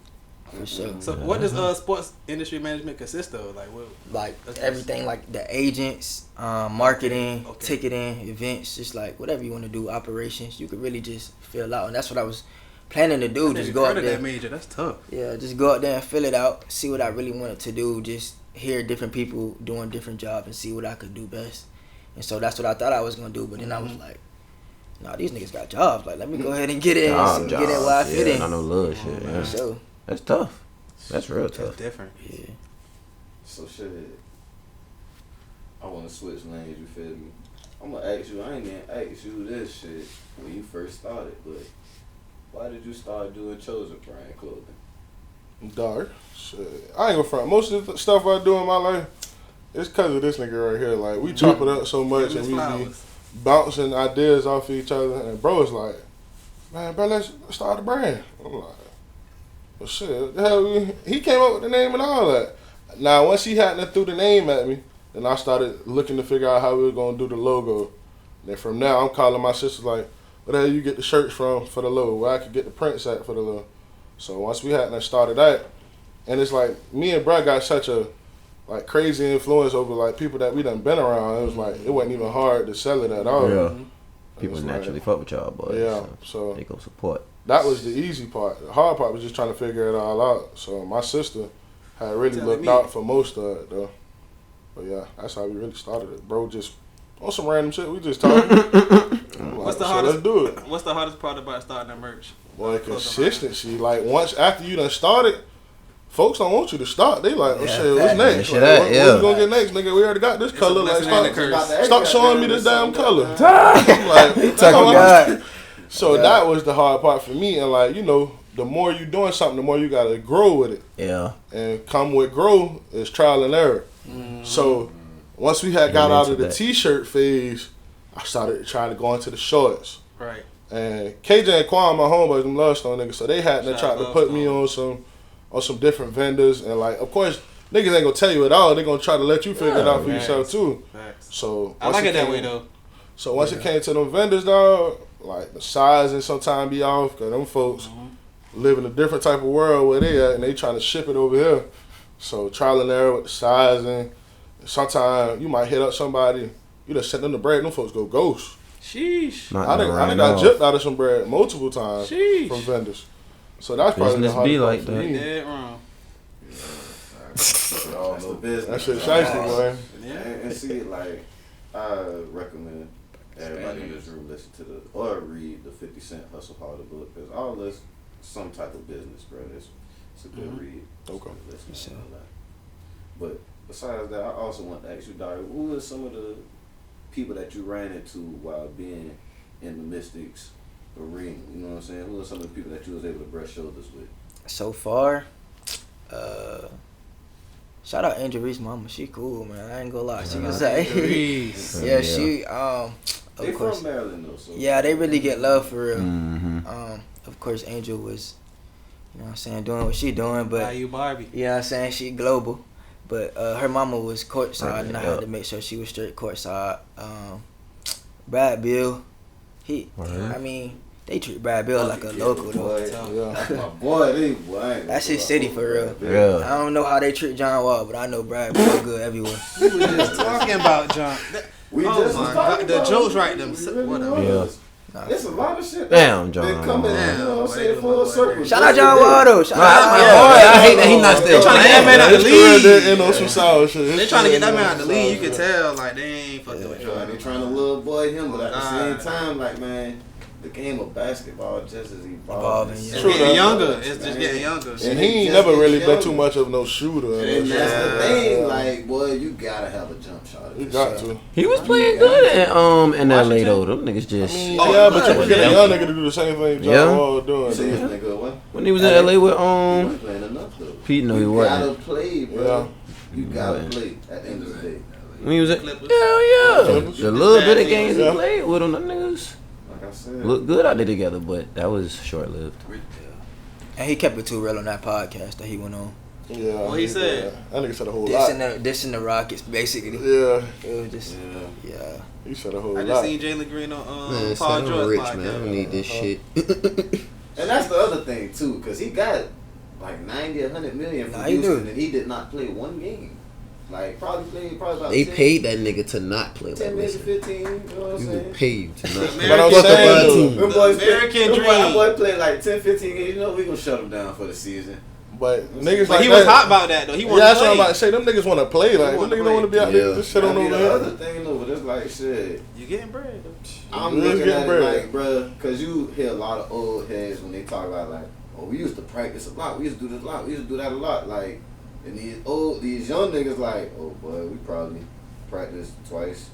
S5: For sure.
S3: So what does sports industry management consist of? Like what?
S5: Like everything, like the agents, marketing,
S3: Okay.
S5: ticketing, events, just like whatever you want to do, operations. You could really just fill out, and that's what I was planning to do.
S3: I
S5: Just
S3: never
S5: go
S3: heard
S5: out
S3: of
S5: there.
S3: that major. That's tough.
S5: Yeah, just go out there and fill it out. See what I really wanted to do. Just hear different people doing different jobs and see what I could do best. And so that's what I thought I was gonna do. But then I was like, nah, these niggas got jobs. Like, let me go ahead and get in, get in where I fit in.
S8: I know love shit. Yeah.
S5: So
S8: That's tough. That's real
S3: That's
S8: tough.
S3: different.
S5: yeah.
S2: So shit. I want to switch lanes. You feel me? I'm gonna ask you. I ain't gonna ask you this shit when you first started, but why did you start doing chosen brand clothing?
S7: Dark. Shit. I ain't gonna front. Most of the stuff I do in my life, it's cause of this nigga right here. Like, we chop it up so much and we be bouncing ideas off each other. And bro is like, man, bro, let's start a brand. I'm like, well, shit, the hell, he came up with the name and all that. Now, once he hadn't threw the name at me, then I started looking to figure out how we were gonna do the logo. Then from now, I'm calling my sister like, where the hell you get the shirts from for the logo? Where I could get the prints at for the logo? So once we hadn't started that, and it's like me and Brad got such a like crazy influence over like people that we done been around. It was like it wasn't even hard to sell it at all.
S8: Yeah. People
S7: It's
S8: naturally
S7: like,
S8: fuck with y'all, boys.
S7: yeah, so
S8: they go support.
S7: that was the easy part. The hard part was just trying to figure it all out. So my sister had really looked out for most of it though. But yeah, that's how we really started it. Bro, just on some random shit, we just talking.
S3: What's the
S7: so
S3: hardest?
S7: let's do it.
S3: What's the hardest part about starting that merch?
S7: Boy, consistency. Like once after you done started, folks don't want you to stop. They like, oh shit, what's next?
S8: Yeah,
S7: Like, what
S8: yeah.
S7: we gonna get next, nigga? We already got this color. Like,
S3: blessing and a curse.
S7: stop showing me this damn color. I'm like,
S5: God.
S7: so that was the hard part for me. And like, you know, the more you doing something, the more you gotta grow with it.
S8: Yeah.
S7: And come with grow is trial and error. So once we had got out of the t-shirt phase, I started trying to go into the shorts.
S3: Right.
S7: And KJ and Quan, my homeboys, them Love Stone niggas, so they had to try to put me on some different vendors. And like, of course, niggas ain't gonna tell you it all. They gonna try to let you figure it out for yourself too.
S3: Facts.
S7: So
S3: I like it that way though.
S7: So once it came to them vendors, dog, like the sizing sometimes be off, cause them folks live in a different type of world where they at, and they trying to ship it over here. So trial and error with the sizing. Sometimes you might hit up somebody, you done sent them the bread, them folks go ghost.
S3: Sheesh.
S7: I done got gypped out of some bread multiple times from vendors. So that's probably the hardest part for me.
S3: Dead wrong.
S2: All no business.
S7: That shit shiesty, boy.
S2: And see, like, I recommend everybody in this room listen to or read the 50 Cent Hustle Harder book, because all this some type of business, bro. It's a good read.
S7: Okay.
S2: Listen to all that. But besides that, I also want to ask you, Dari, who are some of the people that you ran into while being in the Mystics arena? You know what I'm saying? Who are some of the people that you was able to brush shoulders with?
S5: So far, shout out Angel Reese's mama. She cool, man. I ain't gonna lie. She was like, yeah, she
S2: They
S5: of course.
S2: from Maryland though, so
S5: Yeah, they really get love for real.
S8: Mm-hmm.
S5: Of course, Angel was, you know what I'm saying, doing what she doing, but
S3: you Barbie.
S5: you know what I'm saying, she global. But her mama was courtside, and I had to make sure she was straight courtside. Brad Bill, I mean, they treat Brad Bill like a local though.
S2: That's my boy.
S5: That's his city for real.
S8: Yeah.
S5: I don't know how they treat John Wall, but I know Brad Bill good everywhere.
S3: We were just talking about John.
S2: We just
S3: my
S2: was
S3: God,
S2: talking
S3: the
S2: about
S3: jokes
S2: it.
S3: right them.
S2: Really
S3: Whatever.
S8: Yeah.
S2: It's a lot of shit.
S8: Damn, John.
S2: They coming,
S3: Damn,
S2: you know what I'm
S3: boy,
S2: saying,
S3: they
S2: full
S3: doing
S2: circle.
S5: Shout out John Wall though. Shout out
S8: I hate that he not still
S3: They trying to get that man out the league.
S7: They on some sour shit.
S3: They trying to get that man out the league. You can tell, like they ain't fucking with John.
S2: They trying to little boy him, but at the same time, like, man, the game of basketball just is evolving.
S5: Yeah.
S3: It's getting younger. It's just getting younger.
S7: And he ain't never really been too much of no shooter.
S2: And that's the thing, like, boy, you gotta have a jump shot.
S7: You got to.
S8: He was playing good in LA though. Them niggas just
S7: Yeah, but you can get a young nigga to do the same thing John Wall doing.
S2: So this nigga, what?
S8: when he was in LA with
S2: He wasn't playing enough, though.
S8: Pete. No, he
S2: You
S8: wasn't.
S2: gotta play, bro. You gotta play at the end of the day.
S8: When he was in
S3: Clippers.
S8: the little bit of games he
S7: Yeah.
S8: played with them, them niggas
S2: Like I said.
S8: looked good out there together, but that was short lived.
S5: And he kept it too real on that podcast that he went on.
S7: Yeah.
S3: What he said?
S7: That nigga said a whole lot.
S5: Dissing the Rockets, basically.
S7: Yeah.
S5: It was just, yeah.
S7: He said a whole
S3: I
S7: lot.
S3: just seen Jalen Green on
S1: Man,
S3: Paul
S1: son, I'm
S3: George
S1: rich,
S3: podcast.
S1: man. I don't need this shit.
S2: And that's the other thing, too, because he got like 90, 100 million from
S5: Nah, he
S2: Houston,
S5: do.
S2: and he did not play one game. Like, probably about
S8: They
S2: 10,
S8: paid that nigga to not play
S2: 10
S8: like
S2: maybe
S8: this.
S2: 15, you know what I'm
S8: You
S2: saying?
S8: were paid to not play.
S7: But I'm
S3: American
S7: saying,
S3: dream.
S7: though,
S2: Them boys
S3: American
S2: play,
S3: dream.
S2: Them boy played like 10, 15 games. You know, we gonna shut them down for the season.
S7: but niggas
S3: But
S7: like
S3: he
S7: that,
S3: was hot about that though. He
S7: Yeah,
S3: wanted
S7: that's
S3: to
S7: what I'm
S3: play.
S7: about to say. Them niggas want to play. Like, them
S3: wanna
S7: niggas don't want to be out
S8: play.
S7: there just sit on
S2: The
S7: over
S2: other
S7: here.
S2: thing though, but it's like shit.
S3: You getting bread though.
S2: I'm
S7: You is
S2: looking
S7: getting
S2: at
S7: bread.
S2: it like, bruh, cause you hear a lot of old heads when they talk about like, oh, we used to practice a lot. We used to do this a lot. We used to do that a lot. Like, and these young niggas like, oh boy, we probably practice twice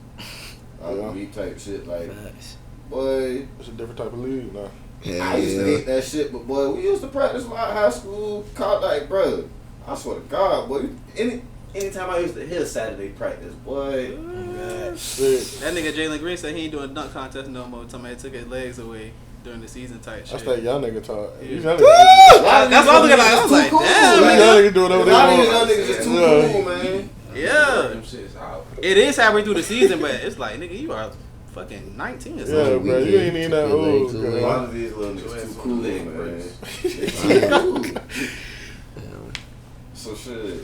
S2: out of the week type shit. Like,
S5: Facts.
S2: boy,
S7: It's a different type of league now.
S8: Hell
S2: I used to
S8: yeah.
S2: hate that shit, but boy, we used to practice a lot high school, college, like, bro. I swear to God, boy, anytime I used to hear Saturday practice, boy,
S7: Shit.
S3: That nigga Jalen Green said he ain't doing dunk contest no more. Somebody took his legs away during the season type shit.
S7: That's that young nigga talk.
S3: Yeah.
S7: These young niggas,
S3: That's what I was looking like. I was like,
S2: Cool.
S3: damn,
S7: these
S3: nigga.
S7: young niggas doing
S2: a
S7: whatever
S2: lot of
S7: they
S2: these young
S7: want.
S2: niggas is too
S7: Yeah.
S2: cool, man.
S3: Yeah,
S6: Them shits out.
S3: it is halfway through the season, but it's like, nigga, you are fucking 19 or something.
S7: Yeah,
S8: we
S7: bro, you
S8: get
S7: ain't even
S8: took
S7: that
S8: your
S7: old.
S8: legs away.
S2: A
S7: girl.
S2: lot of these little
S6: Your
S2: niggas
S6: ass
S2: too
S6: on
S2: cool,
S6: the leg
S2: man.
S6: brace.
S2: They too cool.
S8: Damn.
S2: So shit,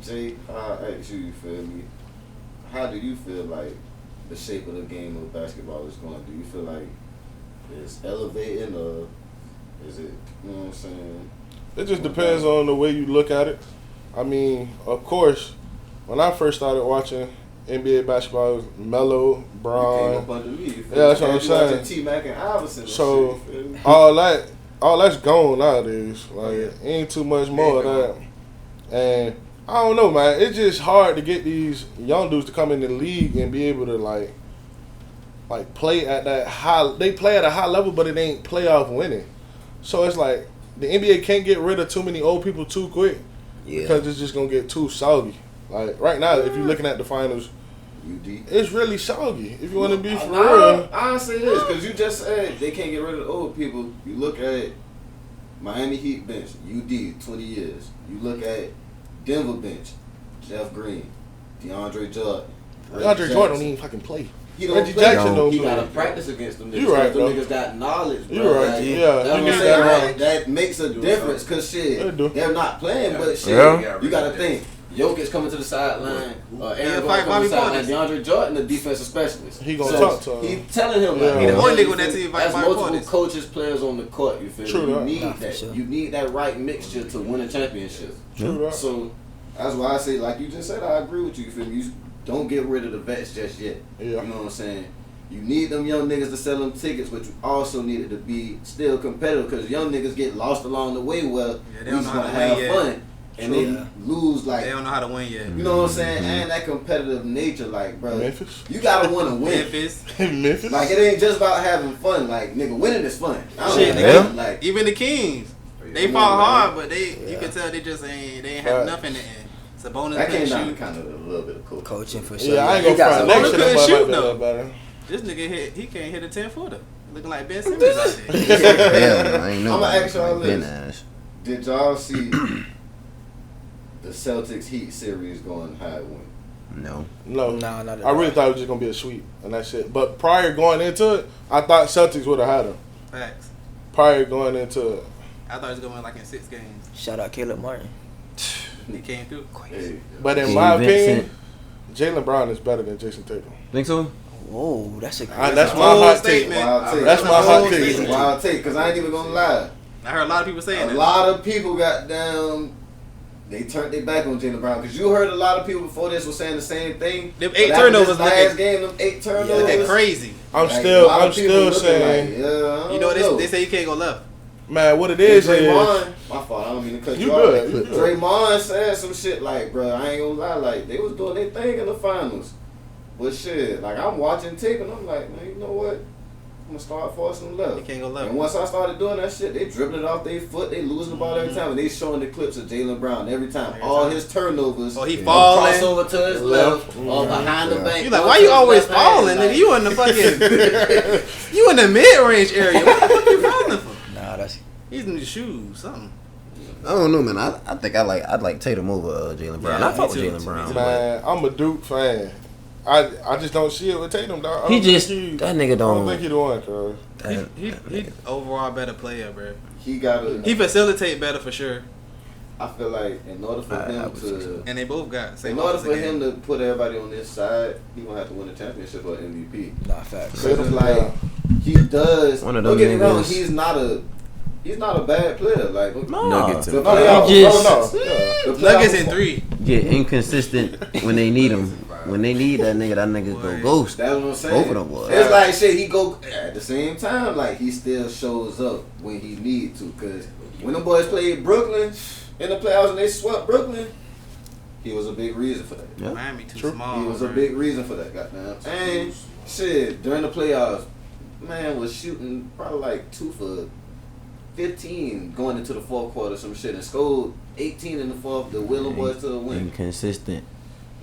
S2: Jay, I ask you feel me? How do you feel like the shape of the game of basketball is going? Do you feel like it's elevating or is it, you know what I'm saying?
S7: It just depends on the way you look at it. I mean, of course, when I first started watching NBA basketball, it was Melo,
S2: You came
S7: Bron,
S2: up under me. You feel
S7: Yeah, that's
S2: me?
S7: what I'm
S2: You watching
S7: saying.
S2: T-Mac and Iverson. And
S7: So,
S2: shit, you feel me?
S7: all that's gone nowadays. Like, ain't too much more of that. And I don't know, man. It's just hard to get these young dudes to come in the league and be able to like play at that high. They play at a high level, but it ain't playoff winning. So it's like the NBA can't get rid of too many old people too quick
S8: Yeah.
S7: because it's just gonna get too soggy. Like right now, if you're looking at the finals,
S2: UD.
S7: it's really soggy. If you want to be for real,
S2: I'll say this, because you just said they can't get rid of the old people. You look at Miami Heat bench, UD, 20 years. You look at Denver bench, Jeff Green, DeAndre Jordan.
S7: DeAndre Jordan don't even fucking play.
S2: He don't
S7: Reggie
S2: play.
S7: Jackson don't
S2: He
S7: play.
S2: got to practice against them niggas.
S7: You right,
S2: them
S7: though.
S2: niggas got knowledge, bro.
S7: You right.
S2: Like,
S7: Yeah,
S2: that's
S7: you
S2: what I'm
S7: get
S2: saying,
S7: that
S2: right? That makes a difference, because
S7: They
S2: shit,
S7: do.
S2: they're not playing, but shit,
S8: Yeah.
S2: you got to think. Jokic coming to the sideline, Aaron
S3: fight
S2: Gordon coming to the
S3: Bobby
S2: sideline, DeAndre Jordan, the defensive specialist.
S7: He gonna talk to him.
S2: He telling him,
S7: Yeah.
S2: like,
S7: He the
S3: only
S2: you
S3: nigga on that
S2: feel
S3: team
S2: me?
S3: fight
S2: That's
S3: Bobby
S2: multiple
S3: Portis.
S2: coaches, players on the court. You feel me?
S7: True
S2: You
S7: that.
S2: need
S5: Nah, for
S2: that.
S5: sure.
S2: You need that right mixture to win a championship.
S7: True that.
S2: So that's why I say, like you just said, I agree with you. You feel me? You don't get rid of the vets just yet.
S7: Yeah.
S2: You know what I'm saying? You need them young niggas to sell them tickets, but you also need it to be still competitive, because young niggas get lost along the way. Well,
S3: Yeah, they
S2: we
S3: don't
S2: just
S3: know
S2: want
S3: how
S2: to
S3: to
S2: have
S3: win yet.
S2: fun, and
S5: True.
S2: they lose like.
S3: They don't know how to win yet.
S2: You know what I'm saying? And that competitive nature, like, bro,
S7: Memphis.
S2: you gotta want to win.
S3: Memphis.
S7: Memphis.
S2: Like, it ain't just about having fun. Like, nigga, winning is fun. I don't
S3: Shit,
S2: know,
S8: nigga.
S2: like,
S3: Even the Kings, they
S2: Come
S3: fought
S2: on, man.
S3: hard, but you
S5: Yeah.
S3: can tell they just ain't have
S7: Right.
S3: enough in the end. Sabonis
S2: that
S3: couldn't
S2: came down to
S3: shoot.
S2: kind of a little bit of coaching.
S5: Coaching for sure.
S7: Yeah, I ain't
S5: He
S7: gonna
S5: got
S7: front.
S5: some-
S7: Next
S3: Sabonis
S7: year,
S3: couldn't
S7: nobody
S3: shoot,
S7: like that
S3: though.
S7: better.
S3: This nigga he can't hit a 10-footer. Looking like Ben Simmons out there.
S8: Hell, I ain't know.
S2: I'ma
S8: about
S2: ask y'all
S8: Ben
S2: this.
S8: Ash.
S2: Did y'all see the Celtics Heat series going how it went?
S8: No.
S7: No.
S5: Nah, not at
S7: I
S5: all.
S7: really thought it was just gonna be a sweep and that's it. But prior going into it, I thought Celtics would have had them.
S3: Facts.
S7: Prior going into it,
S3: I thought it was going to win like in 6 games.
S5: Shout out Caleb Martin.
S3: He came through.
S2: Hey,
S7: but in
S8: Gabe
S7: my
S8: Vincent.
S7: opinion, Jaylen Brown is better than Jason Tatum.
S8: Think so?
S5: Whoa, that's a
S7: That's my
S3: Bold
S7: hot take.
S3: statement.
S2: wild take.
S7: That's my hot
S3: Bold
S7: take.
S3: statement.
S2: Wild take, because I ain't even gonna lie.
S3: I heard a lot of people saying
S2: A
S3: that.
S2: lot of people got down. They turned their back on Jaylen Brown, because you heard a lot of people before this was saying the same thing.
S3: Them
S2: But
S3: 8
S2: after
S3: turnovers
S2: this last
S3: looking,
S2: game, them 8 turnovers.
S3: looking crazy.
S7: I'm
S2: like, a
S7: still
S2: lot of people looking
S7: saying,
S2: like, yeah, I
S3: You
S2: don't
S3: know,
S2: know.
S3: they say you can't go left.
S7: man, what it is
S2: Draymond, my fault, I don't mean to cut
S7: you
S2: you
S7: good.
S2: off. Draymond said some shit like, bro, I ain't gonna lie, like, they was doing their thing in the finals. But shit, like, I'm watching tape and I'm like, man, you know what? I'm gonna start forcing them
S3: You
S2: left.
S3: can't go left.
S2: And once I started doing that shit, they dribbling it off their foot, they losing the ball every time, and they showing the clips of Jaylen Brown every time.
S3: Every
S2: All
S3: time.
S2: his turnovers.
S3: Oh, he
S2: a
S3: falling.
S2: Crossover to his left, or behind the
S8: Yeah.
S2: bank.
S3: You like,
S2: or
S3: why
S2: to
S3: you
S2: his
S3: always
S2: left hand,
S3: falling,
S2: like-
S3: nigga? You in the fucking, you in the mid-range area. What the fuck you falling for?
S5: Nah, that's
S3: He's in the shoes, something.
S8: I don't know, man. I think I'd like Tatum over Jaylen Brown.
S3: Yeah,
S8: I fuck
S3: me
S8: with
S3: too.
S8: Jaylen Brown.
S7: Man, I'm a Duke fan. I just don't see it with Tatum, dog. I
S8: He
S7: don't
S8: just
S7: think
S8: that nigga
S7: I don't
S8: don't.
S7: think he the one, cuz.
S3: He overall better player, bro.
S2: He got a.
S3: He facilitate better for sure.
S2: I feel like in order for him to,
S3: And they both got same
S2: in order for
S3: offensive
S2: him
S3: game.
S2: to put everybody on this side, he gonna have to win the championship or MVP.
S5: Nah, facts.
S2: So it's like he does.
S8: One of
S2: Don't
S8: them
S2: get me wrong.
S8: niggas.
S2: He's not a bad player. Like
S8: Nuggets
S2: the
S8: and
S2: playoffs-
S8: just
S2: the
S3: Nuggets
S2: playoffs-
S3: in 3.
S8: get inconsistent when they need him. When they need that nigga go ghost.
S2: That's what I'm saying.
S8: Both of them was.
S2: It's like shit. He go at the same time. Like he still shows up when he need to. Cause when them boys played Brooklyn in the playoffs and they swept Brooklyn, he was a big reason for that.
S8: Yeah.
S3: Miami too
S7: True.
S3: small.
S2: He was a
S3: bro.
S2: big reason for that. Goddamn. And shit during the playoffs, man was shooting probably like 2 for 15 going into the fourth quarter, some shit, and scored 18 in the fourth. The Willow boys to a win.
S8: Inconsistent.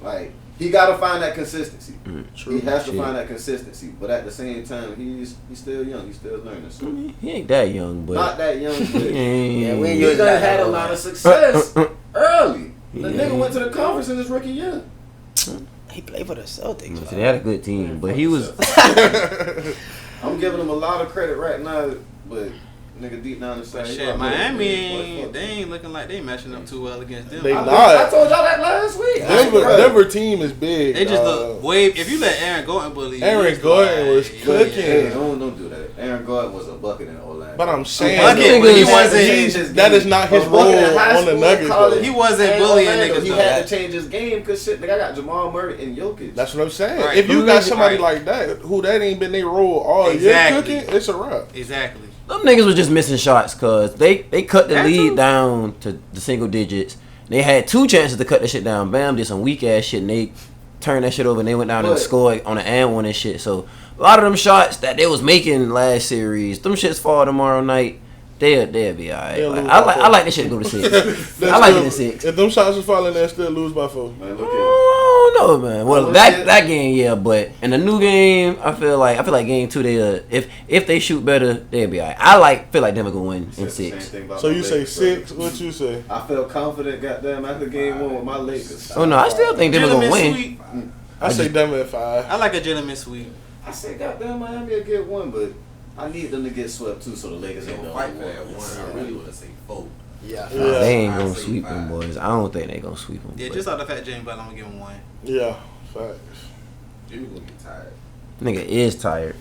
S2: Like he got to find that consistency.
S7: True.
S2: He has to
S8: Shit.
S2: find that consistency, but at the same time, he's still young. He's still learning. So
S8: He ain't that young, but
S2: not that young, but
S8: yeah,
S5: we ain't
S2: he
S5: using
S2: done
S5: that
S2: had a
S5: no
S2: lot
S5: more.
S2: of success early. The
S8: Yeah.
S2: nigga went to the conference in his rookie year.
S5: He played for the Celtics.
S8: So they had a good team, but he was.
S2: I'm giving him a lot of credit right now, but nigga deep down inside,
S3: But
S2: he
S3: shit,
S2: like,
S3: Miami,
S2: boy, fuck.
S3: they ain't looking like they matching up too well against them.
S7: They
S2: I
S7: not.
S2: told y'all that last week.
S7: Denver team is big.
S3: They just look way. If you let Aaron Gordon bully,
S7: Aaron
S3: he's
S7: Gordon was
S3: like,
S7: cooking.
S2: Hey, don't do that. Aaron Gordon was a bucket in Orlando.
S7: But I'm saying,
S3: bucket, but he wasn't-
S7: that is not his
S2: A
S7: role
S2: bucket in high
S7: on the
S2: school,
S7: Nuggets.
S2: college,
S7: though.
S3: He wasn't
S2: and
S3: bullying
S2: Orlando.
S3: niggas
S2: He
S3: though.
S2: had to change his game because shit, nigga, I got Jamal Murray and Jokic.
S7: That's what I'm saying.
S3: Right.
S7: If you got somebody
S3: Right.
S7: like that, who that ain't been their role all
S3: Exactly.
S7: year cooking, it's a wrap.
S3: Exactly.
S8: Them niggas was just missing shots because they cut the
S3: That
S8: lead
S3: too.
S8: down to the single digits. They had 2 chances to cut that shit down. Bam did some weak ass shit and they turned that shit over and they went down and
S2: But-
S8: scored on an and one and shit. So a lot of them shots that they was making last series, them shits fall tomorrow night. They'll be alright.
S7: They'll
S8: Like,
S7: lose
S8: I
S7: by
S8: like
S7: 4.
S8: I like this shit to go to 6. I like it in 6.
S7: If them shots was falling there, still lose by 4.
S2: Man, look at
S8: I don't know, man. Well,
S2: Well,
S8: that
S2: shit.
S8: that game, yeah, but in the new game, I feel like game 2, they if they shoot better, they'll be alright. feel like Denver gonna win in 6.
S7: So you say 6? What you say?
S2: I felt confident, goddamn, after game 1 with my Lakers.
S8: Oh no, I still think Denver gonna
S3: Gentleman
S8: win.
S3: sweep.
S7: I say Denver at 5.
S3: I like a gentleman sweep.
S2: I said, goddamn, Miami will get 1, but I need them to get swept too, so the Lakers
S6: They
S2: ain't
S6: gonna
S2: gonna
S6: fight for that one. I really want to say 4.
S5: Yeah.
S7: Yeah.
S8: They ain't
S6: I
S8: gonna
S6: say
S8: sweep
S6: 5.
S8: them boys. I don't think they gonna sweep them.
S3: Yeah, just off the fact James Butler, I'm gonna give him 1.
S7: Yeah, facts.
S6: Jimmy gonna get tired.
S8: Nigga is tired.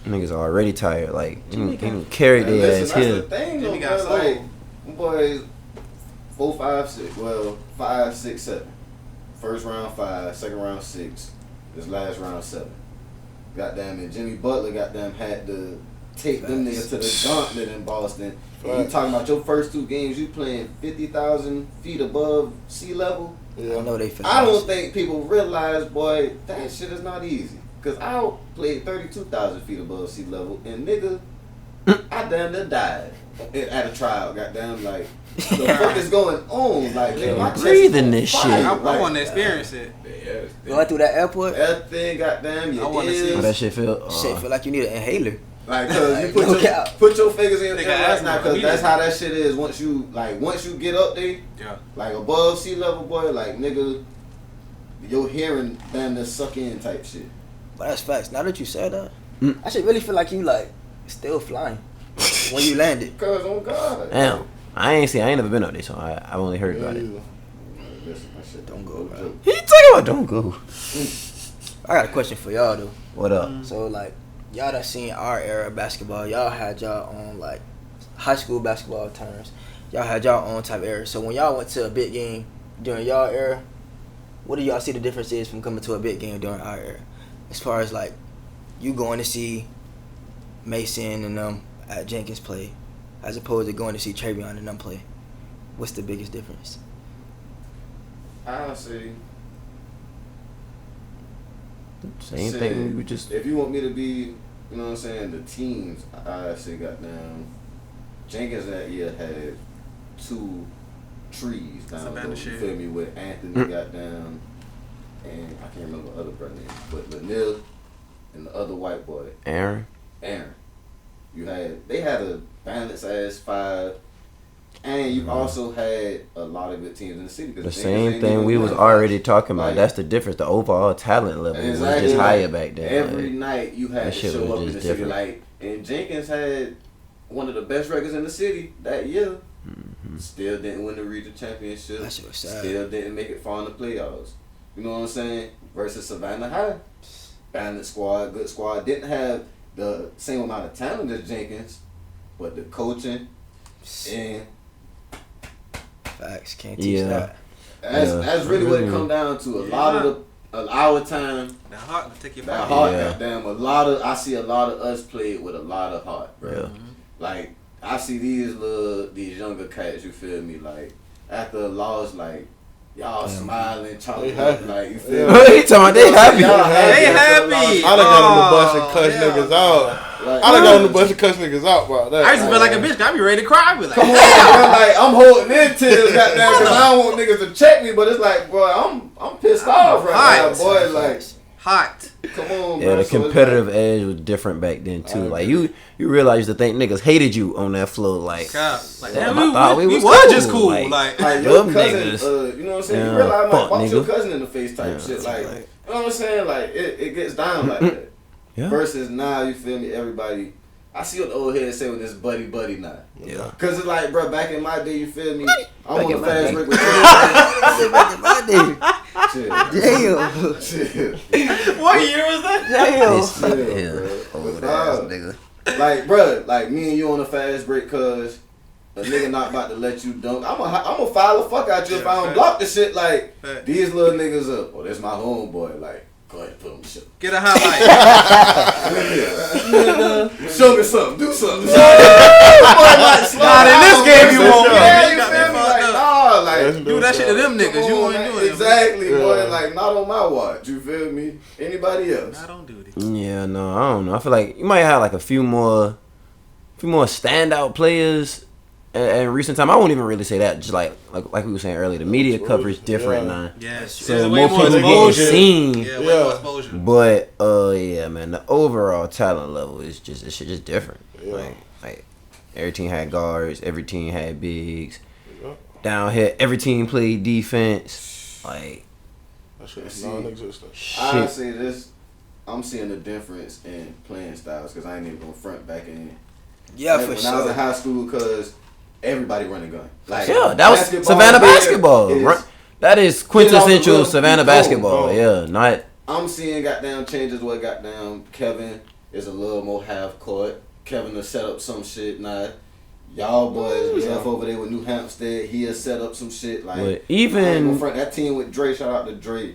S8: Niggas already tired. Like he done carried
S2: And
S8: their ass
S2: listen, that's
S8: here.
S2: the thing,
S3: Jimmy
S2: though,
S3: got
S2: bro.
S3: sold.
S2: Like, them boys, 4, 5, 6. Well, 5, 6, 7. First round 5, second round 6. This last round 7. Goddamn, and Jimmy Butler, goddamn, had to take them niggas to the gauntlet in Boston. And you
S7: Facts.
S2: talking about your first 2 games, you playing 50,000 feet above sea level.
S5: I
S7: Yeah.
S5: know they feel
S2: I don't think people realize, boy, that shit is not easy. Cause I played 32,000 feet above sea level, and nigga, I damn near died at a trial. Goddamn, like the fuck is going on? Like, nigga, my chest is
S8: Breathing
S2: on
S8: this
S2: fire.
S8: shit.
S3: I
S2: Like,
S3: want to experience it.
S6: Yeah,
S5: Going through that airport,
S2: that thing, goddamn,
S3: I
S2: your
S3: wanna see
S8: Oh, that
S2: ears.
S8: shit feel.
S5: shit feel like you need an inhaler.
S2: Like, cause you
S5: No cap.
S2: put your fingers in
S3: Nigga,
S2: right
S3: asthma,
S2: now, cause that's
S3: immediately.
S2: how that shit is. Once you get up there,
S3: Yeah.
S2: like above sea level, boy, like nigga, your hearing damn near suck in type shit.
S5: But that's facts. Now that you said that,
S8: Mm.
S5: I should really feel like you like still flying when you landed.
S2: Cause on God,
S8: Damn, I ain't never been up there, so I've only heard about it.
S2: Listen, that shit
S5: Don't go,
S2: no
S5: bro.
S2: joke.
S8: He talking about don't go.
S5: I got a question for y'all though.
S8: What up?
S5: So like, y'all that seen our era of basketball, y'all had y'all own like high school basketball terms. Y'all had y'all own type era. So when y'all went to a big game during y'all era, what do y'all see the difference is from coming to a big game during our era? As far as like you going to see Mason and them at Jenkins play, as opposed to going to see Travion and them play. What's the biggest difference?
S2: I say,
S8: Same
S2: shit,
S8: thing. We just
S2: if you want me to be, you know what I'm saying, the teams, I say goddamn, Jenkins that year had 2 trees
S3: That's
S2: down
S3: a bad
S2: low, you
S3: shit.
S2: feel me, with Anthony goddamn, and I can't remember the other brother name, but Lanil and the other white boy,
S8: Aaron.
S2: Aaron. They had a balanced ass 5, and you also had a lot of good teams in the city. 'Cause
S8: The
S2: Jenkins
S8: same
S2: ain't
S8: thing
S2: even
S8: we was
S2: win
S8: already talking about.
S2: Like-
S8: That's the difference. The overall talent level was
S2: Exactly,
S8: just
S2: like,
S8: higher back then.
S2: Every
S8: like,
S2: night you had
S8: that
S2: to
S8: shit
S2: show
S8: was
S2: up in
S8: just
S2: the city.
S8: different.
S2: Like, and Jenkins had one of the best records in the city that year. Still didn't win the region championship.
S5: That shit was sad.
S2: Still didn't make it far in the playoffs. You know what I'm saying? Versus Savannah High. Balanced squad, good squad. Didn't have the same amount of talent as Jenkins, but the coaching and
S5: Facts, can't teach that.
S2: that's really what it come down to. A lot of our time.
S3: That heart to take your
S2: That
S3: back.
S2: heart, goddamn. I see a lot of us played with a lot of heart, bro.
S8: Yeah.
S2: Like I see these younger cats. You feel me? Like after a loss, like y'all smiling, chopping up, like you feel me?
S8: What you talking about? They happy.
S3: They happy.
S7: I done got on the bus and cuss niggas out.
S2: Like,
S7: I done got on the bus and cuss niggas out about that.
S3: I used to feel like a bitch. I be ready to cry. I be like,
S2: Come on, bro, like I'm holding in tears, goddamn, because I don't want niggas to check me, but it's like, bro, I'm pissed off right now, boy. Like,
S3: hot.
S2: come on, bro.
S8: Yeah, the
S2: So it's
S8: competitive edge was different back then too. Like you realize to think niggas hated you on that floor. Like,
S3: Like,
S8: damn,
S3: damn,
S8: I thought we was
S3: was just
S8: cool.
S3: cool.
S8: Like,
S3: Like,
S2: Like your
S8: them
S2: cousin,
S8: niggas.
S2: you know what I'm saying?
S8: Yeah,
S2: You realize, like,
S8: fuck,
S2: watch your
S8: nigga.
S2: cousin in the face type
S8: Yeah,
S2: shit. Like,
S8: right.
S2: you know what I'm saying? Like, it gets down like that.
S8: Yeah.
S2: Versus now, you feel me? Everybody, I see what the old head say with this buddy now.
S8: Yeah.
S2: Cause it's like, bro, back in my day, you feel me? I'm
S8: Back
S2: on
S8: in
S2: a
S8: my
S2: fast
S8: day.
S2: break with Chill.
S5: Damn.
S2: Chill.
S3: what year was that?
S5: Damn.
S8: Yeah. Old ass nigga.
S2: Like, bro, like me and you on a fast break, cause a nigga not about to let you dunk. I'm a foul the fuck out you if I don't block the shit. Like, these little niggas up. Oh, that's my homeboy. Like, go ahead and put him shit.
S3: Get a highlight.
S2: Show me something. Do something.
S3: Not in this game you won't.
S2: Yeah,
S3: You
S2: you
S3: got
S2: feel
S3: me
S2: me?
S3: fucked
S2: Like,
S3: up.
S2: nah, like,
S3: Do that shit to them niggas.
S2: come
S3: You
S2: on,
S3: ain't
S2: man.
S3: doing it.
S2: Exactly, boy.
S7: Yeah.
S2: Like, not on my watch. You feel me? Anybody else?
S3: I don't do this.
S8: Yeah, no, I don't know. I feel like you might have like a few more standout players in recent time. I won't even really say that. Just like we were saying earlier, the media coverage different now.
S3: Yes.
S8: So
S3: There's
S8: more
S3: way more
S8: people getting
S3: exposure.
S8: seen.
S3: Yeah, way
S7: Yeah.
S3: more exposure.
S8: But yeah, man, the overall talent level is just just different.
S7: Yeah.
S8: Like every team had guards, every team had bigs.
S7: Yeah.
S8: Down here, every team played defense. Like
S7: That shit is
S2: See,
S7: non-existent.
S2: I
S8: shit.
S2: say this. I'm seeing a difference in playing styles because I ain't even gonna front back in.
S5: Yeah,
S2: Like,
S5: for
S2: when I was in
S5: sure.
S2: high school, cause everybody running gun. Like,
S8: Yeah, that was
S2: basketball
S8: Savannah
S2: there
S8: basketball.
S2: is-
S8: Right? That is
S2: Get
S8: quintessential
S2: off the
S8: Savannah
S2: go,
S8: basketball.
S7: go.
S8: Yeah, not
S2: I'm seeing goddamn changes. What goddamn Kevin is a little more half court. Kevin will set up some shit now. Y'all boys left over there with New Hapmstead. He'll set up some shit like.
S8: but
S2: I ain't
S8: even
S2: gonna front. That team with Dre, shout out to Dre.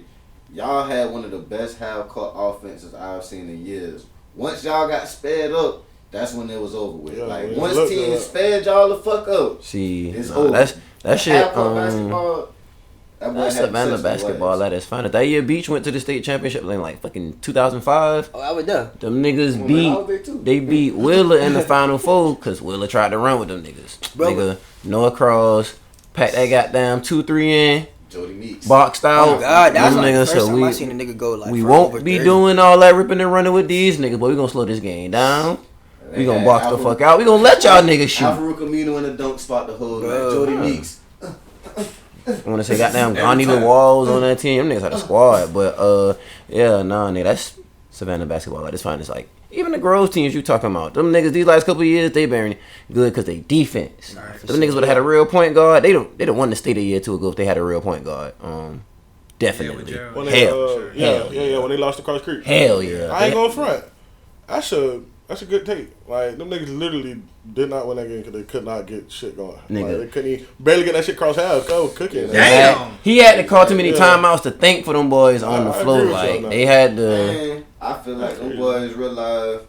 S2: Y'all had one of the best half court offenses I've seen in years. Once y'all got sped up, that's when it was over with.
S7: Yeah,
S2: like
S7: yeah,
S2: once
S7: look,
S2: teams sped y'all the fuck up,
S8: see
S2: it's
S8: nah,
S2: over.
S8: that shit.
S2: Half court basketball. That boy
S8: That's
S2: had
S8: Savannah
S2: such a
S8: basketball
S2: blast.
S8: at its finest. That year, Beach went to the state championship in like fucking 2005.
S5: Oh, I was there.
S8: Them niggas
S2: Well, man, I was there too.
S8: they beat Willa in the Final Four because Willa tried to run with them niggas.
S5: Bro.
S8: Nigga, Noah Cross, pack that goddamn 2-3 in,
S2: Jody Meeks.
S8: boxed out.
S5: Oh God, that's
S8: them
S5: like the
S8: niggas.
S5: first
S8: So
S5: time I
S8: we
S5: seen a nigga go like.
S8: we
S5: for
S8: won't
S5: over
S8: be
S5: 30.
S8: doing all that ripping and running with these niggas, but we gonna slow this game down.
S2: They
S8: We gonna
S2: had
S8: box the
S2: Alpha-
S8: fuck out. We gonna let y'all niggas shoot.
S2: Alvaro Camino in the dunk spot the whole night.
S5: Bro.
S2: Jody
S8: Yeah.
S2: Meeks.
S8: I want to say goddamn Gandhi Walls on that team. Them niggas had a squad, but yeah, nah, nigga, that's Savannah basketball at its finest. Like even the Groves teams you talking about, them niggas these last couple of years they been good because they defense. Them niggas would have had a real point guard. They'd have won the state a year or two ago if they had a real point guard. Definitely.
S3: Gerald.
S7: When they,
S8: Hell,
S7: yeah, when they lost to Cross Creek.
S8: hell yeah.
S7: I ain't gonna front. That's a good take. Like them niggas literally did not win that game because they could not get shit going.
S8: Nigga.
S7: Like, they couldn't even barely get that shit cross half. Go cooking.
S3: Damn.
S8: He had to call too many
S7: Yeah.
S8: timeouts to think for them boys on the
S7: I
S8: floor.
S7: agree with y'all
S8: Like
S7: now.
S8: they had to.
S2: Man, I feel like them boys realized,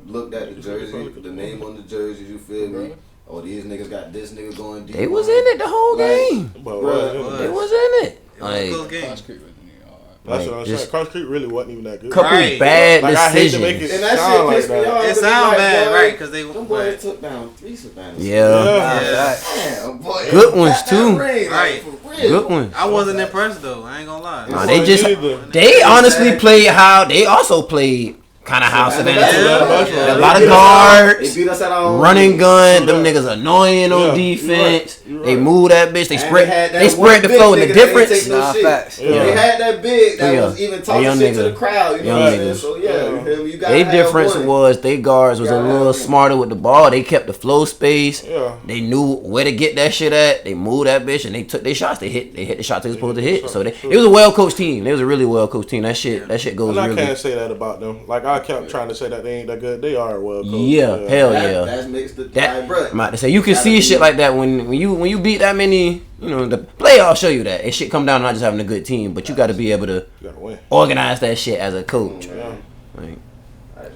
S2: looked at the jersey, the name on the jersey, you feel me? Oh, these niggas got this nigga going deep.
S8: They was in it the whole
S2: Like,
S8: game.
S7: But,
S2: Bruh.
S8: They was in it.
S3: It was a
S8: Like
S3: close game.
S7: that's
S8: like,
S7: what I'm
S8: just
S7: saying. Cross Creek really wasn't even that good.
S8: couple
S3: Right.
S8: bad
S7: Like, I hate to
S8: decisions.
S7: make it
S2: And that
S7: sound
S2: shit
S7: like
S2: pissed me
S7: that.
S2: off.
S3: It
S2: 'cause
S3: sound
S2: like,
S3: bad,
S2: boy,
S3: right? Because they
S2: them boys took down 3 Savannah.
S8: Yeah.
S3: Yeah.
S2: Damn, boy.
S8: Good ones,
S2: Got that
S8: too.
S2: ring, like,
S3: Right.
S2: for real.
S8: Good one.
S3: I wasn't impressed though. I ain't gonna lie.
S8: Nah,
S7: It
S8: they
S7: wasn't
S8: just
S7: either.
S8: they honestly played how they also played kind of house
S2: That's
S8: advantage.
S2: what
S8: A lot of
S2: They
S8: guards,
S2: beat us at our own
S8: running
S2: game.
S8: gun. Them niggas annoying on defense.
S7: You're right.
S8: They move that bitch. They
S2: And
S8: spread.
S2: had that
S8: They spread the
S2: one
S8: flow.
S2: big
S8: And the
S2: nigga that ain't
S8: difference.
S2: take no
S5: Nah,
S2: shit.
S5: facts.
S7: Yeah.
S2: They had that big that
S8: Yeah.
S2: was even
S8: They
S2: talking
S8: young
S2: shit to
S8: niggas.
S2: the crowd. You know
S8: Young
S2: what I'm saying?
S8: niggas.
S2: So yeah, you feel me? You gotta
S8: They
S2: have
S8: difference
S2: one.
S8: was they guards was a
S2: Gotta have
S8: little
S2: one.
S8: smarter with the ball. They kept the flow space.
S7: Yeah.
S8: They knew where to get that shit at. They moved that bitch and they took their shots. They hit the shots they was supposed to hit. So it was a well coached team. They was a really well coached team. That shit goes
S7: And I
S8: really.
S7: can't say that about them. Like I kept trying to say that they ain't that good. They are well coached.
S8: Yeah, hell yeah.
S2: That makes the
S8: That
S2: bruh.
S8: I'm about to say you can
S2: Gotta
S8: see
S2: be-
S8: shit like that when you beat that many. You know the playoffs show you that it shit come down to not just having a good team, but you got to be able to
S7: You gotta win.
S8: organize that shit as a coach.
S7: Yeah.
S8: Like,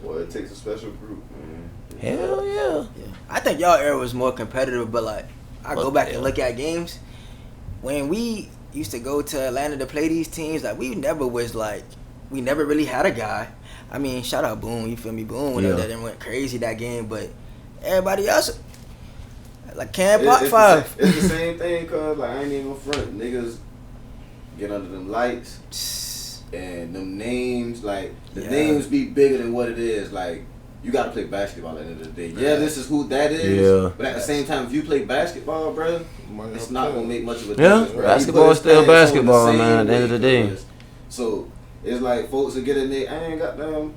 S2: Well, it takes a special group, man.
S8: hell yeah.
S5: Yeah. I think y'all era was more competitive, but like I go
S8: Fuck
S5: back
S8: yeah.
S5: and look at games when we used to go to Atlanta to play these teams. Like we never really had a guy. I mean, shout out Boone, you feel me? Boone went
S8: Yeah.
S5: up there and went crazy that game, but everybody else like Cam
S2: It's
S5: Pot
S2: the
S5: Five.
S2: same- It's the same thing, cause like I ain't even gonna front. Niggas get under them lights and them names. Like the
S5: Yeah.
S2: names be bigger than what it is. Like you gotta play basketball at the end of the day. Yeah, this is who that is.
S8: Yeah.
S2: But at the same time, if you play basketball, bro, it's not gonna make much of a
S8: Yeah,
S2: difference. Bro.
S8: basketball
S2: He put
S8: is still
S2: his pants on
S8: basketball,
S2: the same
S8: man, at the end of the
S2: way,
S8: day.
S2: cuz. So it's like folks will get in there. I ain't got them.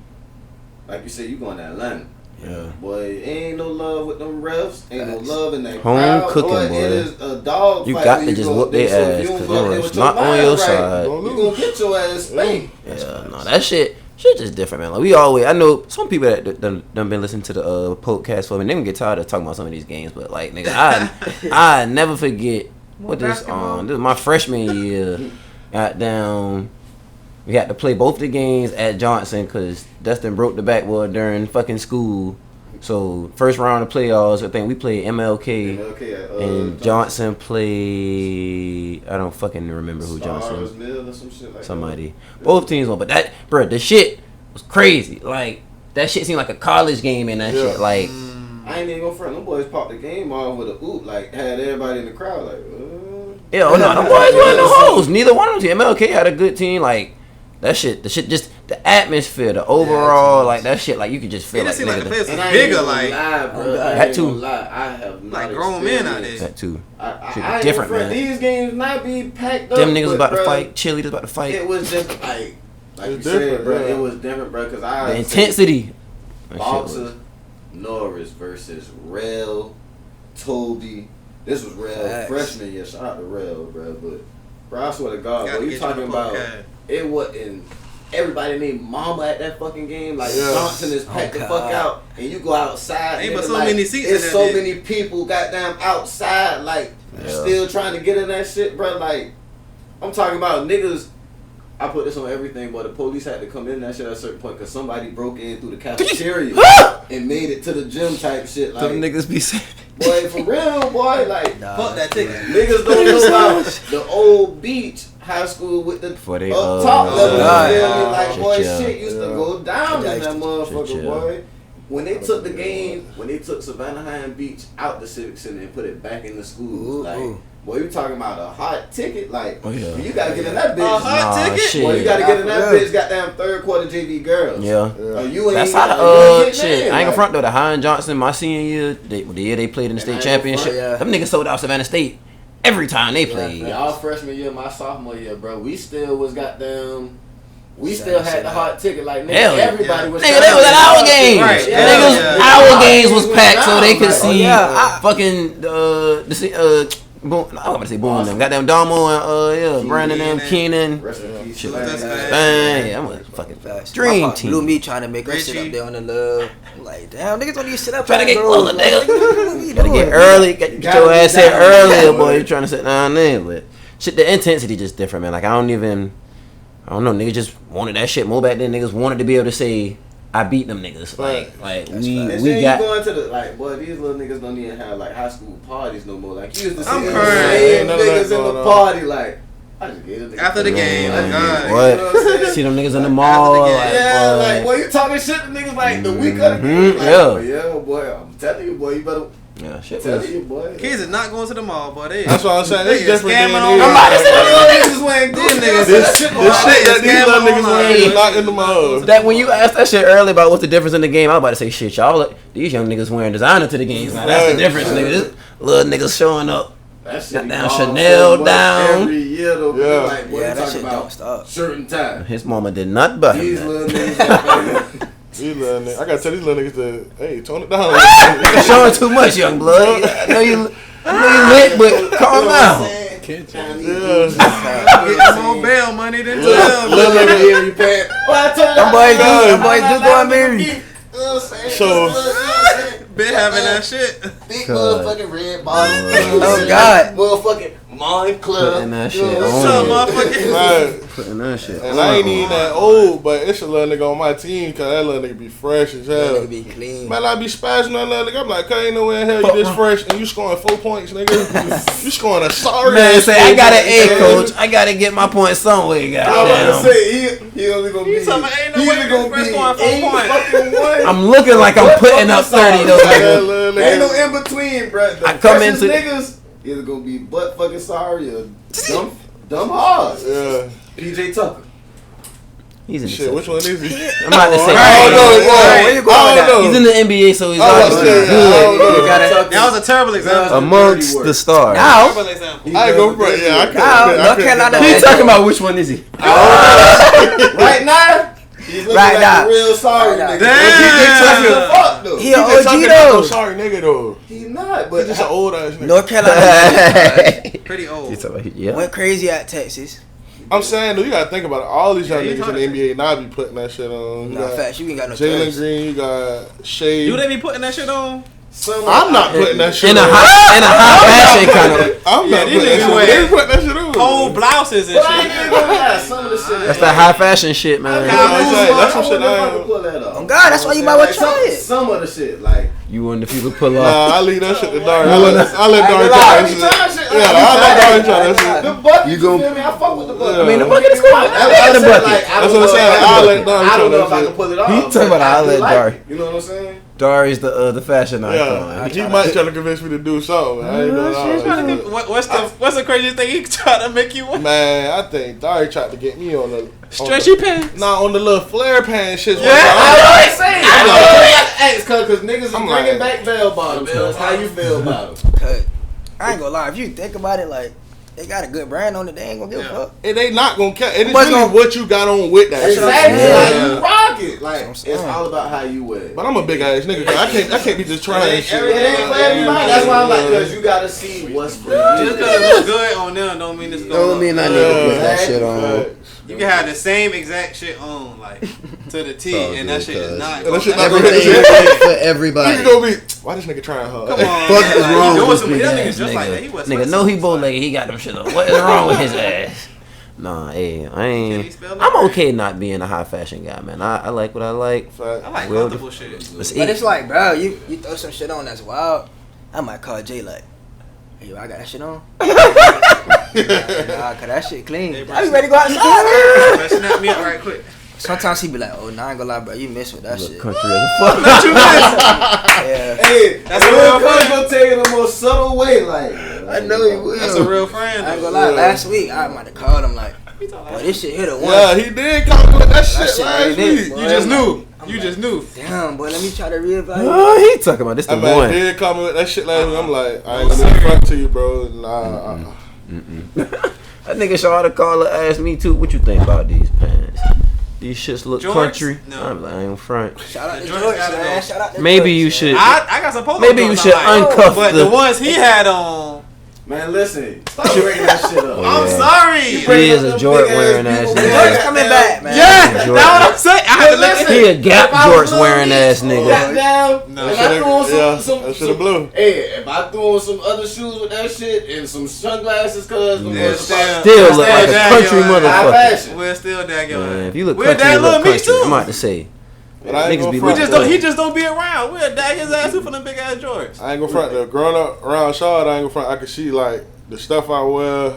S2: Like you said, you going to Atlanta.
S8: Yeah.
S2: Boy, ain't no love with them refs. Ain't
S5: Facts.
S2: no love in that
S8: Home
S2: crowd.
S8: cooking, boy.
S2: It is a dog
S8: You
S2: fight
S8: got
S2: when
S8: to just
S2: go
S8: whoop
S2: up there.
S8: their
S2: So if
S8: ass,
S2: you don't
S8: 'cause
S2: go up there
S8: it's
S2: with
S8: not
S2: your
S8: on your
S2: mind
S8: side.
S2: right, you gonna get your ass spanked.
S8: Yeah, no, that shit just different, man. Like we always, I know some people that done been listening to the podcast for me. They can get tired of talking about some of these games, but like, nigga, I never forget what this this is my freshman year. Got down. We had to play both the games at Johnson because Dustin broke the backboard during fucking school. So first round of playoffs, I think we played MLK. And Johnson played. I don't fucking remember who Johnson.
S2: Mill or some shit like
S8: Somebody. Both teams won, but that, bro, the shit was crazy. Like that shit seemed like a college game and that shit. Like,
S2: I ain't even gonna front. Them boys popped the game off with a oop. Like had everybody in the crowd like.
S8: yeah, oh no, the boys weren't no hoes. Neither one of them. MLK had a good team. Like that shit, just the atmosphere, the overall, like that shit. Like you could just feel
S3: It
S8: like
S3: just seemed like the
S8: nigga,
S3: players was bigger, like
S8: That too.
S2: I have not
S3: like grown men out
S2: experienced-
S3: there.
S8: that too.
S2: I
S8: Shit
S2: ain't
S8: different,
S2: front.
S8: man.
S2: These games not be packed up.
S8: Them niggas
S2: but,
S8: about to
S2: bruh,
S8: fight. Cheerleaders about to fight.
S2: It was just like you
S7: It's
S2: said,
S7: different,
S2: bro.
S7: yeah.
S2: It was different, bro. Cause I
S8: The intensity. That shit was-
S2: Boxer Norris versus Rel Toby. This was Rel
S5: Facts.
S2: freshman year. Shout out to Rel, bro. But bro, I swear to God,
S3: Gotta
S2: bro, you
S3: get you
S2: talking
S3: the
S2: about
S3: podcast.
S2: it wasn't everybody named Mama at that fucking game. Like
S7: Yeah.
S2: Johnson is packed the
S5: God.
S2: fuck out, and you go outside.
S3: Ain't
S2: nigga,
S3: but so
S2: like,
S3: many seats
S2: There's
S3: in that
S2: so
S3: bitch.
S2: many people goddamn outside, like
S8: Yeah.
S2: still trying to get in that shit, bro. Like I'm talking about niggas. I put this on everything, but the police had to come in that shit at a certain point because somebody broke in through the cafeteria and made it to the gym type shit. Like,
S8: Them niggas be saying.
S2: boy, for real, boy, like,
S3: Fuck that ticket.
S2: niggas don't know about the old beach high school with the
S8: Before they,
S2: up top level.
S5: God.
S2: You feel me? Like,
S8: Shit,
S2: boy,
S8: yeah.
S2: shit used to go down in that motherfucker,
S8: Shit, yeah.
S2: boy. When they took the game, when they took Savannah High Beach out the Civic Center and put it back in the schools,
S5: Ooh,
S2: like,
S5: ooh.
S2: boy, you talking about a hot ticket, like,
S8: Oh, yeah.
S2: you gotta get in that bitch.
S3: A hot ticket?
S8: shit.
S2: Boy, you gotta get in that
S5: Yeah.
S2: bitch. Goddamn third quarter JV girls.
S8: Yeah.
S2: You ain't
S8: That's how
S2: you
S8: the
S2: ain't
S8: shit.
S2: getting in,
S8: I ain't gonna
S2: like-
S8: front though. The High and Johnson, my senior year, the year they played in the
S2: And I
S8: state
S2: ain't gonna
S8: championship,
S5: front, yeah.
S8: them niggas sold out Savannah State every time they played.
S2: Y'all freshman year, my sophomore year, bro, we still was goddamn. We still had the hot ticket, like nigga.
S8: Hell yeah.
S2: Everybody was.
S8: Nigga, they was at our games.
S3: Right, yeah,
S8: Niggas,
S3: yeah.
S8: our games was packed so they could
S2: Like,
S8: see
S5: yeah,
S8: fucking Boom. I'm about to say Boom. Them goddamn Damo and Brandon them Keenan.
S2: Rest in peace.
S8: Shit.
S2: man.
S3: That's bad.
S8: Bang. Yeah, I'm a fucking
S5: Facts.
S8: dream
S5: My fault.
S8: team.
S5: Blew me trying to make her sit
S3: Richie.
S5: up there on the love. I'm like, damn, niggas don't even sit up.
S8: Trying to get
S5: bro.
S8: closer,
S5: Like,
S8: nigga.
S5: what you
S8: Gotta get
S5: doing?
S8: early. Get
S2: Gotta
S8: your
S2: be
S8: ass here
S2: down.
S8: earlier,
S2: Yeah,
S8: boy.
S2: boy.
S8: You trying to sit down there, but shit, the intensity just different, man. Like I don't know. Niggas just wanted that shit more back then. Niggas wanted to be able to say, I beat them niggas. Like
S5: That's
S2: And
S8: we
S2: then you
S8: got.
S2: going to the like, boy, these little niggas don't even have like high school parties no more. Like you used to see
S3: I'm
S2: the
S3: crying.
S2: same
S7: None of that
S2: niggas in
S7: going
S2: the
S7: on.
S2: party. Like I just gave a nigga
S3: After the game,
S2: Like,
S3: God.
S2: you know what I'm saying?
S8: See them niggas in the
S3: After
S8: mall.
S3: the game.
S8: Like,
S2: Yeah,
S8: boy.
S2: like, boy, you talking shit to niggas like the week of the game.
S8: Mhm,
S2: Like,
S8: yeah.
S2: boy, yeah, boy, I'm telling you, boy, you better
S8: Yeah, shit.
S2: Tell you, boy.
S3: Kids is not going to the mall, boy.
S7: That's what I'm saying. It's
S3: Niggas
S7: different
S3: scamming
S7: than
S3: on.
S7: these.
S3: I'm about to say
S2: These niggas wearing
S3: these
S2: Gucci.
S3: niggas.
S7: This shit that these little niggas wearing is not in the mall.
S8: That when you asked that shit earlier about what's the difference in the game, I was about to say shit. Y'all, these young niggas wearing designer to the games. Now that's the difference, nigga. This little niggas showing up.
S2: That shit
S8: Down
S2: costs
S8: Chanel
S2: so much
S8: down.
S2: every year though.
S7: Yeah.
S2: Like, boy,
S5: Yeah,
S2: you
S5: that
S2: talking
S5: shit
S2: about
S5: don't stop.
S2: shirt and tie.
S8: His mama did not buy him
S2: These
S8: that.
S2: little niggas.
S7: These little niggas, I gotta tell these little niggas to, hey, tone it down.
S8: You're showing too much, young blood. I know you lit, but calm down.
S3: Get more bail money than 12.
S2: Little nigga here, you pay.
S5: Them boys do go and marry.
S7: So,
S3: Been having that shit.
S1: Big motherfucking red bottle.
S5: Oh God.
S1: Motherfucking Mind Club.
S8: Putting that shit
S3: Some
S8: on.
S3: motherfucking.
S7: man,
S8: Putting that shit
S7: and I ain't even that old, but it's a little nigga on my team, cause that little nigga be fresh as hell.
S5: Nigga be clean.
S7: Man, I be spazzing on that nigga. I'm like, ain't no way in hell you this fresh and you scoring 4 points, nigga. You scoring a sorry
S8: Man,
S7: ass
S8: say I got an A,
S7: man.
S8: coach. I gotta get my points somewhere,
S2: I was about
S8: goddamn.
S2: to say he only gonna be.
S3: You talking about ain't no
S2: he
S3: way
S2: either
S3: you
S2: gonna
S3: first
S2: be
S3: scoring 4
S2: 8
S3: points.
S2: fucking one.
S8: I'm looking like I'm putting up 30 though,
S7: That
S8: nigga.
S7: little
S2: Ain't no
S7: nigga.
S2: in between, bro. The
S8: I come
S2: freshest
S8: into-
S2: niggas either gonna be butt fucking sorry or dumb hard.
S7: Yeah.
S2: PJ Tucker.
S8: He's in the
S7: Shit, which one is he?
S8: I'm about to say.
S7: I don't know.
S5: Where you going
S7: I
S5: with
S7: don't know.
S8: He's in the NBA, so he's
S7: I was
S8: obviously
S7: saying, I don't know.
S8: good
S3: That was a terrible example.
S8: amongst the stars.
S5: Now,
S3: Terrible example.
S7: I ain't go for it. Yeah, I couldn't.
S5: Now,
S7: I
S5: North
S7: couldn't
S5: Carolina-
S7: get
S8: He talking about which one is he?
S2: Right now, he's looking
S5: Right
S2: like
S5: now.
S2: a real sorry
S5: Right
S2: nigga.
S5: now.
S3: Damn.
S2: He the fuck though.
S5: he
S7: He
S5: an
S7: just
S5: OG
S7: talking about no
S5: though.
S7: sorry nigga though.
S2: He not,
S7: He
S2: but
S7: just an old ass nigga.
S5: North Carolina
S8: He
S3: Pretty old.
S8: talking about, yeah.
S5: went crazy at Texas.
S7: I'm saying though, you gotta think about it. All these young
S3: Yeah, you
S7: niggas in
S3: talking-
S7: the NBA now be putting that shit on. You
S5: Nah,
S7: got
S5: facts. You ain't got no
S7: Jalen
S5: choice.
S7: Green, you got Shea.
S3: Do they be putting that shit on?
S7: I'm not putting that shit
S8: In a
S7: on.
S8: high fashion kind of.
S7: I'm
S3: Yeah,
S7: not
S3: these
S7: putting that
S3: niggas
S7: shit on.
S3: wear
S7: They putting that shit on.
S3: Old blouses and
S2: But I
S3: shit.
S2: ain't gonna lie, some of the shit.
S8: That's that high fashion shit, man.
S7: That's some shit I
S2: can
S7: ain't.
S2: pull that off.
S5: Oh God, that's why you might well try it.
S2: Some of the shit, like.
S8: You wonder if you could pull off.
S7: Nah, I leave that shit to Dari. I let Dari try that shit. Yeah, I let Dari try that shit.
S2: The bucket,
S1: You
S2: you
S1: gon-
S2: feel me? I fuck with the bucket.
S7: I mean, the
S8: bucket is cool.
S2: I
S8: The
S2: said,
S8: bucket.
S2: like, I
S7: That's
S2: don't
S7: what I'm
S2: know
S7: saying.
S2: if I
S7: I'll
S2: can-
S7: let Dari
S2: I don't
S7: try
S2: know if
S7: that
S2: I can
S7: shit.
S2: pull it off.
S8: He talking
S2: but
S8: about
S2: I
S8: I'll
S2: do
S8: let
S2: like
S8: Dari.
S2: it. You know what I'm saying?
S8: Dari's the fashion
S7: Yeah,
S8: icon.
S7: he might try to convince me to do something. I ain't gonna lie.
S3: What's the craziest thing he trying to make you want?
S7: Man, I think Dari tried to get me on the
S3: Stretchy pants.
S7: Nah, on the little flare pants shit.
S3: Yeah.
S2: I always say it.
S7: I'm
S2: I ask cause niggas is
S7: I'm
S2: bringing
S7: like-
S2: back bell bottoms. Cause how you feel about them?
S5: Cause I ain't gonna lie, if you think about it, like they got a good brand on it, they ain't gonna give a fuck.
S7: And they not gonna care. It's
S5: What's
S7: really
S5: gonna-
S7: what you got on with that shit.
S2: Exactly.
S5: Yeah.
S2: Like you rock it. Like
S5: That's what I'm
S2: it's
S5: saying.
S2: all about how you wear it.
S7: But I'm a big ass nigga. I can't be just trying shit.
S2: It ain't for everybody. That's why I'm like, cause you gotta see what's for
S3: Just
S2: you.
S3: because it looks good on them don't mean it's going
S1: Don't mean I need to put that shit on.
S3: You can have the same exact shit on, like, to the T,
S1: It's all
S3: and that
S1: good,
S3: shit is
S1: cuz.
S3: not.
S7: And that shit not
S1: Everything
S7: gonna
S1: is
S7: hit
S1: for
S7: you
S1: everybody.
S7: gonna be, why this nigga trying hard?
S3: Come on,
S1: Fuck
S3: man,
S1: is
S3: like,
S1: wrong
S3: he doing
S1: with
S3: some-
S1: this
S3: that
S1: nigga?
S3: nigga's just like that. He was
S8: Nigga, know he bow legged. He got them shit on. What is wrong with his ass? Nah, hey, I
S3: Can he
S8: ain't.
S3: spell that?
S8: I'm okay not being a high fashion guy, man. I like what I like.
S3: I like
S8: Well,
S3: comfortable shit.
S8: Let's
S5: But
S8: eat.
S5: it's like, bro, you throw some shit on that's wild. I might call Jay like, hey, yo, I got that shit on. Nah, cause that shit clean.
S3: Hey, bro,
S5: I be ready to go outside.
S3: Man, snap me up right quick.
S5: Sometimes he be like, oh, nah, I ain't gonna lie, bro, you miss with that
S8: Look
S5: shit.
S8: country as a fuck.
S5: Yeah.
S2: Hey,
S3: That's
S2: a
S3: a
S2: real
S3: real
S2: friend gonna tell you the most subtle way. Like
S1: I know he will.
S3: That's a real friend.
S5: I ain't
S3: though.
S5: gonna lie, last week I might have called him like, boy, this shit hit a one.
S7: Yeah, he did come with that shit
S5: shit
S7: last
S5: ain't it,
S7: week.
S5: boy.
S3: You just knew.
S5: I'm
S3: You
S5: like-
S3: just knew.
S5: Damn, boy, let me try to reevaluate.
S8: Oh, he talking about this the
S7: That man
S8: one.
S7: did come with that shit last week. I'm like, I ain't gonna be front to you, bro. Nah.
S8: That nigga Shawty caller asked me too. What you think about these pants? These shits look
S3: Jorts?
S8: country.
S3: No.
S8: I'm like, I ain't front.
S5: Shout out
S3: The
S5: to
S3: Jorts
S5: George,
S3: gotta
S5: man.
S3: go.
S5: Shout out to
S8: Maybe
S5: George,
S8: you
S5: man.
S8: should.
S3: I got some polo
S8: Maybe you
S3: joints
S8: should
S3: I like,
S8: uncuff
S3: but
S8: the.
S3: the ones he had on.
S2: man, listen, stop bringing that shit up.
S3: I'm
S8: Yeah.
S3: sorry.
S8: He is a Jorts wearing ass
S5: The
S8: nigga.
S5: George coming back, man.
S3: Yeah,
S8: Jorts.
S3: that's what I'm saying. I had to look at
S8: He a Gap
S2: If I was
S8: Jorts
S2: little
S8: wearing
S2: me,
S8: ass nigga.
S2: Goddamn,
S3: No.
S2: if I threw on some,
S7: That shoulda blew.
S2: Hey, if I threw on some other shoes with that shit and some sunglasses, cause
S3: Yeah,
S8: Still look like a
S3: Still
S8: country
S3: down,
S8: motherfucker.
S2: fashion.
S3: We're still that
S8: Man,
S3: guy.
S8: if you look
S3: We're
S8: country,
S3: that
S8: you look
S3: little me
S8: country.
S3: too.
S8: I'm about to say.
S7: But I ain't
S8: Niggas
S7: gonna
S8: be
S7: front.
S3: He just don't be around. We'll dag his ass up for them big ass Jorts.
S7: I ain't gonna front. The growing up around Charlotte, I ain't gonna front. I can see like the stuff I wear,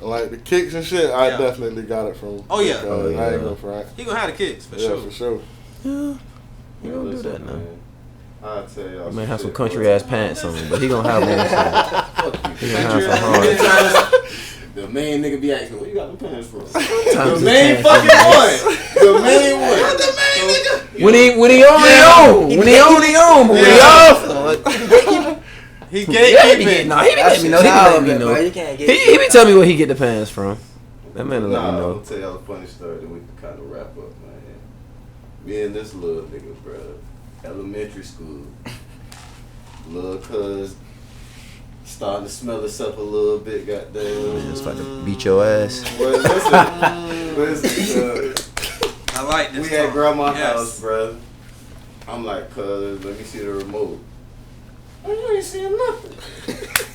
S7: like the kicks and shit. I
S3: Yeah.
S7: definitely got it from.
S3: Oh, yeah.
S7: because I ain't gonna front.
S3: He gonna have the kicks for
S7: Yeah,
S3: sure.
S7: for sure.
S8: You don't do that now.
S2: I'll tell y'all.
S8: He might have some
S2: shit,
S8: country
S2: bro.
S8: ass pants on, but he gonna have on some.
S2: Fuck you.
S8: He gonna have some hard.
S2: The main nigga be asking, where you got the pants from?
S8: Times
S2: The main
S8: is
S2: fucking
S8: pants.
S2: one. The main one. The main nigga.
S8: When he on, he on. When he on, but when he off.
S3: He
S8: He
S3: gatekeeping.
S8: be letting me know. He be letting me know.
S5: You can't get
S8: He be telling me where he get the pants from. That man will let me
S2: Nah,
S8: know.
S2: I'll tell y'all a funny story, then we can kind of wrap up, man. Me and this little nigga, bro, elementary school. Little cuz starting to smell itself a little bit, goddamn.
S8: Just fucking beat your ass.
S2: Well, listen,
S3: I like this.
S2: we at
S3: talk.
S2: grandma's
S3: Yes.
S2: house, bro. I'm like, cuz, let me see the remote. Oh, you ain't seeing nothing.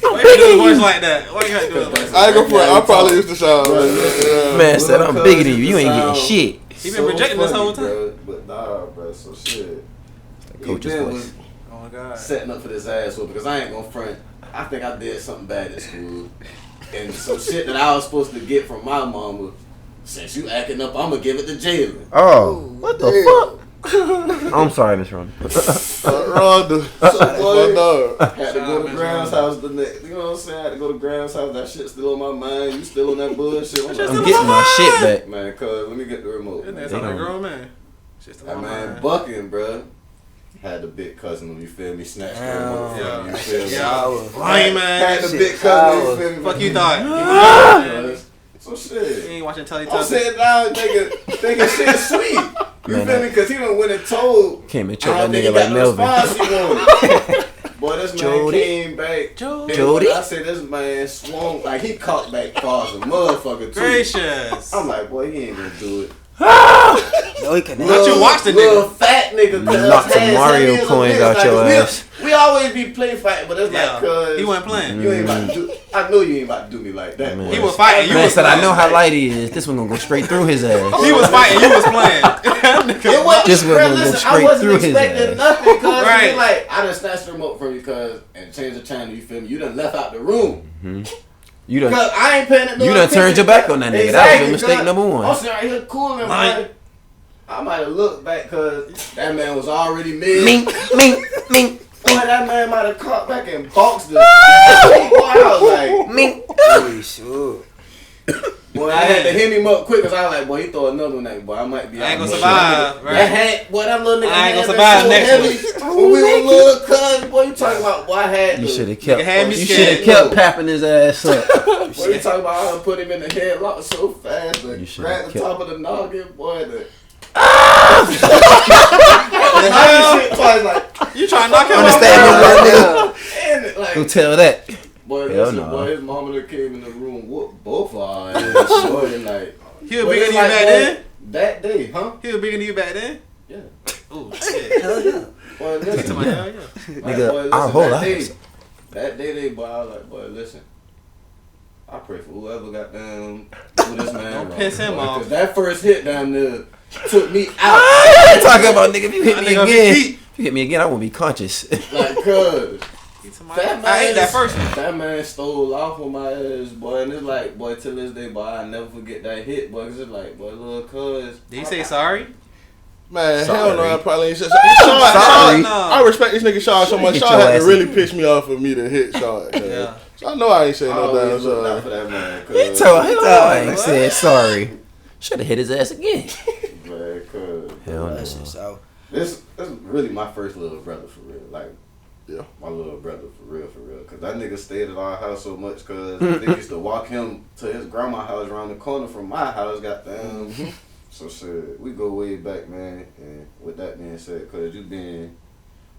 S3: Why you do a voice like that? Why you gotta do a voice?
S7: I ain't gonna front. I probably used to sound like that.
S8: Man said I'm bigger than you. You ain't getting shit.
S3: He been projecting this whole time.
S2: Bro, but nah, bro, so shit.
S8: Coach's
S2: He been
S8: voice.
S2: was
S3: Oh my god.
S2: setting up for this asshole because I ain't gonna front. I think I did something bad at school. And some shit that I was supposed to get from my mama. Since you acting up, I'm gonna give it to Jalen.
S8: Oh, what the fuck? I'm sorry, Miss Ron.
S7: Rhonda.
S2: So, boy,
S7: dog.
S2: had to go to Graham's house the next. You know what I'm saying? I had to go to Graham's house. That shit's still on my mind. You still on that bullshit. I'm
S8: I'm getting my shit back.
S2: man, cuz, let me get the remote.
S3: That
S2: Man.
S3: nigga sound like a grown man. Shit's still
S2: That
S3: on my
S2: man
S3: mind.
S2: bucking, bruh. Had the big cousin, you feel me? Snatched the remote from
S3: Yeah.
S2: me, you feel me?
S3: Yeah. Lame
S2: Had the
S3: man.
S2: big cousin, you feel me?
S3: Fuck you thought.
S2: So
S3: You
S2: shit.
S3: ain't watching
S2: I'm
S3: Teletubbies.
S2: sitting down thinking shit sweet. You
S8: Man,
S2: feel me? Because he done went and told.
S8: Came and
S2: I
S8: choked that
S2: don't think
S8: nigga
S2: he
S8: like
S2: got the
S8: Melvin.
S2: response he wanted. Boy, this man
S8: Jody.
S2: came back.
S3: Jody.
S2: And when I say this man swung, like he caught back fast as a motherfucker too.
S3: Gracious.
S2: I'm like, boy, he ain't gonna do it.
S5: No, he couldn't.
S3: Don't you watch the
S2: little
S3: nigga?
S2: fat nigga. cuz
S8: Knock some
S2: hands
S8: Mario
S2: heavy as a
S8: coins
S2: bitch.
S8: out
S2: Like,
S8: your
S2: we-
S8: ass.
S2: We always be play fighting, but it's
S3: Yeah.
S2: like, cuz
S3: He wasn't playing.
S2: you ain't about to do. I know you ain't about to do me like that.
S8: Man.
S2: boy.
S3: He was fighting. You
S8: Man
S3: was
S8: said, I
S3: playing.
S8: know how light he is. This one gonna go straight through his ass.
S3: He was fighting. You was playing.
S2: It wasn't,
S8: This one
S2: bro,
S8: gonna go
S2: listen,
S8: straight
S2: I wasn't
S8: through his
S2: expecting
S8: ass.
S2: nothing, cuz
S3: Right.
S2: like I done snatched the remote from you, cuz and changed the channel. You feel me? You done left out the room.
S8: You
S2: Cuz
S8: done,
S2: I ain't paying no
S8: you done turned your back on that nigga. That was your mistake
S2: cuz.
S8: number
S2: I'm
S8: one.
S2: sitting right here cooling,
S3: Like-
S2: man. I might have looked back, cuz that man was already mid.
S8: Mink, mink, mink,
S2: Boy, that man might have caught back and boxed the. Boy, I was like,
S8: mink.
S5: Holy shit.
S2: boy, I had to hit him up quick, cause I was like, boy, he throw another one at me, boy, I might be
S3: I ain't
S2: out.
S3: gonna survive,
S2: That
S3: right?
S2: had, boy, that little nigga
S3: I ain't
S2: had
S3: gonna
S2: been
S3: survive
S2: so
S3: next
S2: heavy. When we were little cuz, boy, you talking about, boy, I had
S8: You
S2: to.
S8: should have kept.
S3: Nigga had me
S8: You
S3: scared.
S8: should have kept papping his ass up.
S2: Boy, you talking about I done put him in the headlock so fast,
S8: You
S2: but
S8: should've
S2: grab the
S8: kept-
S2: top of the noggin, boy, the. Shit twice, like,
S3: You trying to knock him
S8: Understand
S3: off?
S8: me, little nigga?
S2: and it, like,
S8: Don't tell that.
S2: boy,
S8: Hell
S2: listen,
S8: no.
S2: boy, his mama that came in the room, whooped both our eyes, boy, and like.
S3: He was
S2: But
S3: bigger
S2: it's
S3: than you
S2: like,
S3: back
S2: boy,
S3: then?
S2: That day, huh?
S3: He was bigger than you back then?
S2: Yeah.
S3: Oh shit.
S5: Hell yeah.
S2: Boy, listen,
S3: Hell yeah.
S2: like,
S8: Nigga,
S2: boy, listen,
S8: our whole
S2: that day,
S8: lives.
S2: that day, boy, I was like, boy, listen. I pray for whoever got down do this man
S3: Don't
S2: wrong.
S3: piss him
S2: boy,
S3: off.
S2: 'cause that first hit down there took me out.
S8: Talking about nigga, if you hit
S3: That
S8: me
S3: nigga
S8: again,
S3: beat.
S8: if you hit me again, I won't be conscious.
S2: Like, cuz.
S3: I ate that first one.
S2: That man stole off on my ass, boy, and it's like, boy, till this day, boy, I never forget that hit, boy, 'cause it's like, boy, little cuz.
S3: Did he say sorry?
S7: Man,
S8: Sorry.
S7: hell no, I probably ain't said
S8: Sorry.
S3: No.
S7: I respect this nigga Sean so much.
S8: Get
S7: Sean
S8: your
S7: had
S8: ass
S7: to really
S8: in.
S7: piss me off for me to hit Sean.
S3: Yeah.
S7: So I know I ain't say
S2: I
S7: no damn
S2: always looked out for
S7: sorry.
S2: that man,
S8: He
S2: cuz.
S8: told I ain't said sorry. Should have hit his ass again.
S2: Man, cuz.
S8: Hell no.
S5: That shit so.
S2: This is really my first little brother for real. Like,
S7: Yeah.
S2: my little brother for real. Cause that nigga stayed at our house so much cause they used to walk him to his grandma's house around the corner from my house, goddamn. So shit, we go way back, man. And with that being said, cause you being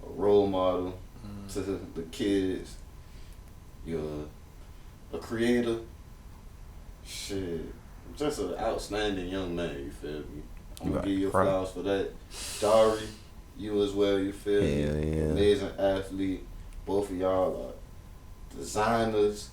S2: a role model to the kids, you're a creator, shit, just an outstanding young man, you feel me? I'm
S8: You
S2: gonna
S8: right,
S2: give you
S8: right.
S2: flowers for that. Dari, you as well, you feel me?
S8: Hell yeah.
S2: Amazing athlete. Both of y'all are designers.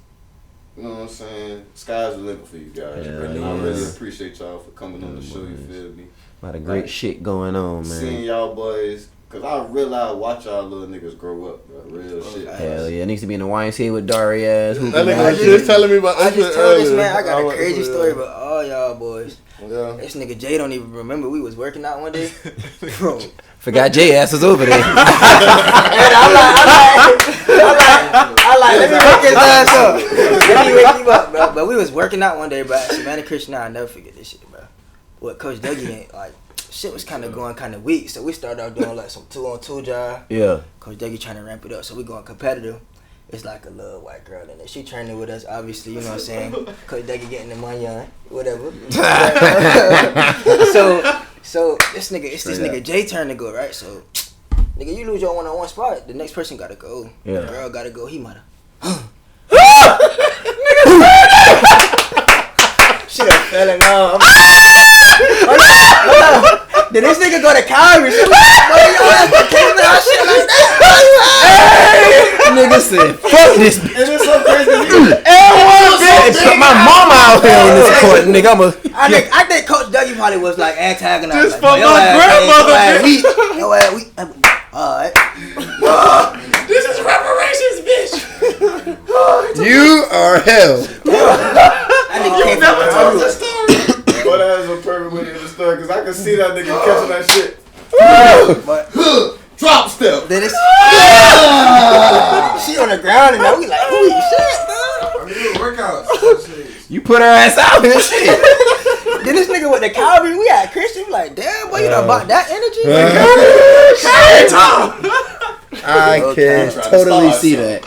S2: You know what I'm saying? Sky's the limit for you guys.
S8: Hell
S2: I
S8: yeah.
S2: really appreciate y'all for coming on the show, you
S8: boys.
S2: feel me?
S8: A lot of great shit going on,
S2: Seeing
S8: man.
S2: y'all boys, cause I realize watch y'all little niggas grow up, bro. Real shit.
S8: Hell yeah, needs to be in the YMCA with Dari ass.
S7: That nigga was just telling me about
S5: I
S7: this
S5: just
S7: shit
S5: told this
S7: earlier.
S5: man I got a
S7: was-
S5: crazy story about all y'all boys.
S7: Yeah.
S5: This nigga Jay don't even remember we was working out one day. Bro.
S8: Forgot Jay ass was over there.
S5: And I'm like, let me wake his ass up. Let me wake him up, bro. But we was working out one day, bro. Savannah Christian, I'll never forget this shit, bro. What Coach Dougie ain't like. Shit was kind of going kind of weak, so we started out doing like some 2-on-2 job.
S8: Yeah.
S5: Coach Dougie trying to ramp it up, so we going competitive. It's like a little white girl in there. She training with us, obviously, you know what I'm saying? Coach Dougie getting the money on, whatever. so this nigga Jay turn to go, right? So, nigga, you lose your one-on-one spot, the next person gotta go.
S8: Yeah.
S5: The girl gotta go, he might have. Shit done fell in love. Then this nigga go to Kyrie. So
S8: Nigga said, fuck this bitch.
S2: And it's so crazy.
S8: Put my mama out here on this court, nigga.
S5: I think Coach Dougie probably was like antagonizing.
S3: Just for my grandmother.
S5: Yo ass weak. Alright.
S3: This is reparations, bitch.
S1: You are hell.
S5: I nigga never
S3: told the story.
S2: But that was a perfect way to the story, because I can see that nigga catching that shit.
S5: But
S2: Drop step.
S5: then it's she on the ground and now we like, holy shit.
S6: I'm doing workouts.
S8: You put her ass out and shit.
S5: Then this nigga with the Calvary, we at Christian, we like, damn boy, you done bought that energy?
S8: I can totally see that.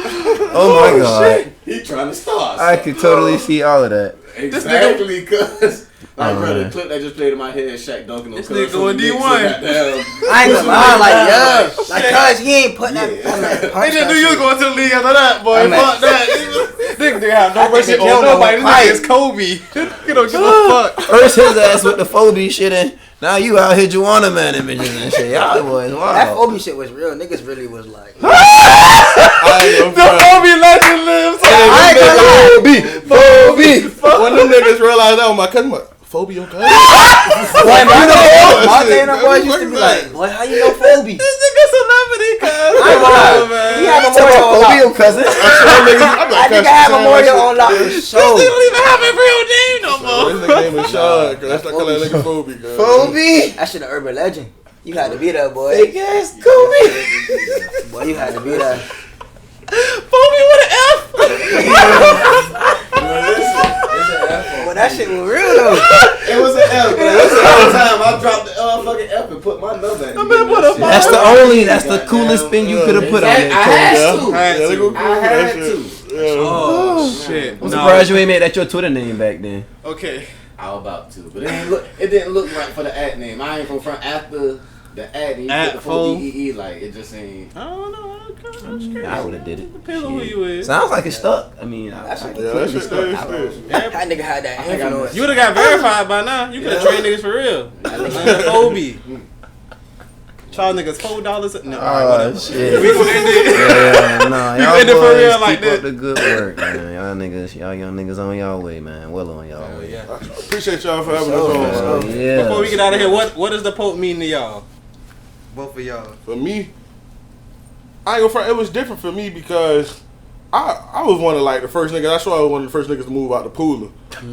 S8: Oh my god.
S2: He trying to start.
S8: I could totally see all of that.
S2: Exactly, cuz. Like, bro, the
S8: man.
S2: clip that just played in my head, Shaq dunking on
S3: This
S2: Cuz
S3: nigga
S2: from
S3: going
S2: the Knicks,
S3: D1.
S2: so goddamn-
S5: I ain't gonna lie, like, yeah. Like, cuz he ain't putting that on that
S3: They
S5: punch.
S3: didn't do you going to the league after that, boy.
S5: I'm
S3: Fuck that. Nigga have no mercy on nobody. This nigga is Kobe. You don't give a fuck.
S8: First his ass with the phobia shit and now you out here Juana man images and shit. Y'all boys,
S5: That
S8: wow.
S5: Obi shit was real. Niggas really was like,
S3: The Kobe legend lives.
S5: I ain't gonna lie.
S7: Phobia. When them niggas realized that was my cousin, like, phobia, okay?
S5: Boy, Monte and them boys used to be like, boy, how you know Phoebe?
S3: This nigga celebrity, cuz.
S5: I ain't gonna lie. He had Memorial on lock.
S8: Phobia cousin.
S5: I think I have Memorial on lock for
S3: They
S5: sure.
S3: don't even have a real name no more.
S7: This nigga name is Sean, cuz. That's not calling that nigga phobia, cuz.
S8: Phobia.
S5: That shit an urban legend. You had to be there, boy.
S8: Fake ass Kobe.
S5: Boy, you had to be there.
S3: Kobe with an F.
S5: Boy, that shit was real though.
S2: It was an F, but that's the only time I dropped the fucking F and put my number in.
S8: That's the coolest thing you could have put on
S2: I
S8: there.
S2: had to.
S7: Yeah, they go cool
S2: I
S7: for that
S2: had
S7: shit.
S2: to.
S7: Yeah.
S3: Oh, shit.
S8: I'm surprised you ain't made that your Twitter name back then.
S3: Okay.
S2: I was about to, but it didn't look right for the ad name. I ain't from front after the ad name. You
S3: At
S2: put the
S3: full.
S2: full EE, like it just ain't.
S3: I don't know. I'm scared.
S8: I would have did it.
S3: Depends on who you is.
S8: Sounds like it's stuck. I mean,
S5: That shit
S7: Yeah, that shit is.
S5: That nigga had that influence.
S3: You would have got verified by now. You could have trained niggas for real. Kobe. Charge niggas $4. No,
S8: oh shit.
S3: we gonna end it.
S8: Yeah, nah, y'all
S3: ended for
S8: boys
S3: real like
S8: keep up
S3: this.
S8: the good work, man. Y'all young niggas on y'all way, man. Well on y'all way.
S3: Yeah.
S7: Appreciate y'all for having us on.
S8: Yeah.
S3: Before we get out of here, what does the Pope mean to y'all? Both of y'all.
S7: For me, I ain't gonna front. It was different for me because I was one of like the first niggas. I swear I was one of the first niggas to move out the Pooler.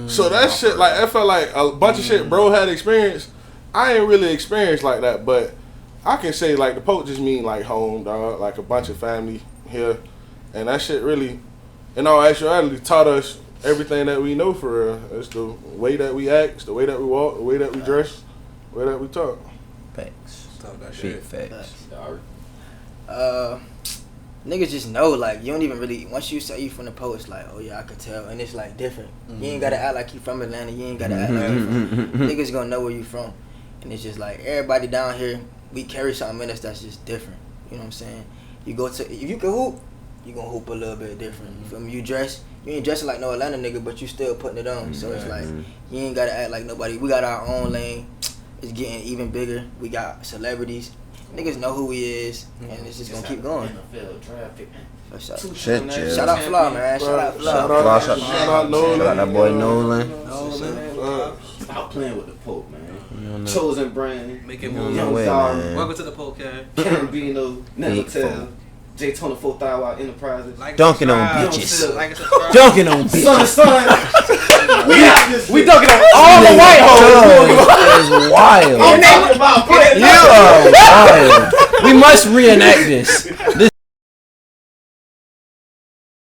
S7: So that shit, like, I felt like a bunch of shit bro had experienced. I ain't really experienced like that, but I can say like the Pope just mean like home, dog. Like a bunch of family here, and that shit really, in all actuality, taught us everything that we know for real. It's the way that we act, it's the way that we walk, the way that we dress, the way that we talk.
S8: Facts.
S3: Talk that
S8: Big
S3: shit.
S8: facts.
S5: Niggas just know, like, you don't even really, once you say you from the post, like, oh yeah, I could tell, and it's like different. You ain't gotta act like you from Atlanta, you ain't gotta act like you from, niggas gonna know where you from. And it's just like, everybody down here, we carry something in us that's just different. You know what I'm saying? You go to, if you can hoop, you gonna hoop a little bit different. You feel me? You ain't dressing like no Atlanta nigga, but you still putting it on. So it's like, you ain't gotta act like nobody. We got our own lane. It's getting even bigger. We got celebrities. Niggas know who he is, and it's just gonna keep going. For sure.
S8: Shit, yeah.
S5: Shout out Flaw, man. Shout out Flaw.
S7: Shout out Nolan.
S8: Shout out that boy Nolan.
S2: Stop playing with the Pope, man. Chosen brand.
S3: Make it
S8: No
S3: move.
S2: Young
S8: way,
S2: Dari.
S8: man.
S3: Welcome to the podcast.
S2: Carabino,
S8: Big
S2: Nevertell,
S8: folk.
S2: J-Tona 4,000 Enterprises.
S3: Like,
S8: Dunking on
S3: subscribe.
S8: bitches.
S3: Like and subscribe.
S8: Dunking on bitches.
S2: Son.
S3: We talking about all the white hoes.
S8: It's wild. You are wild. We must reenact this.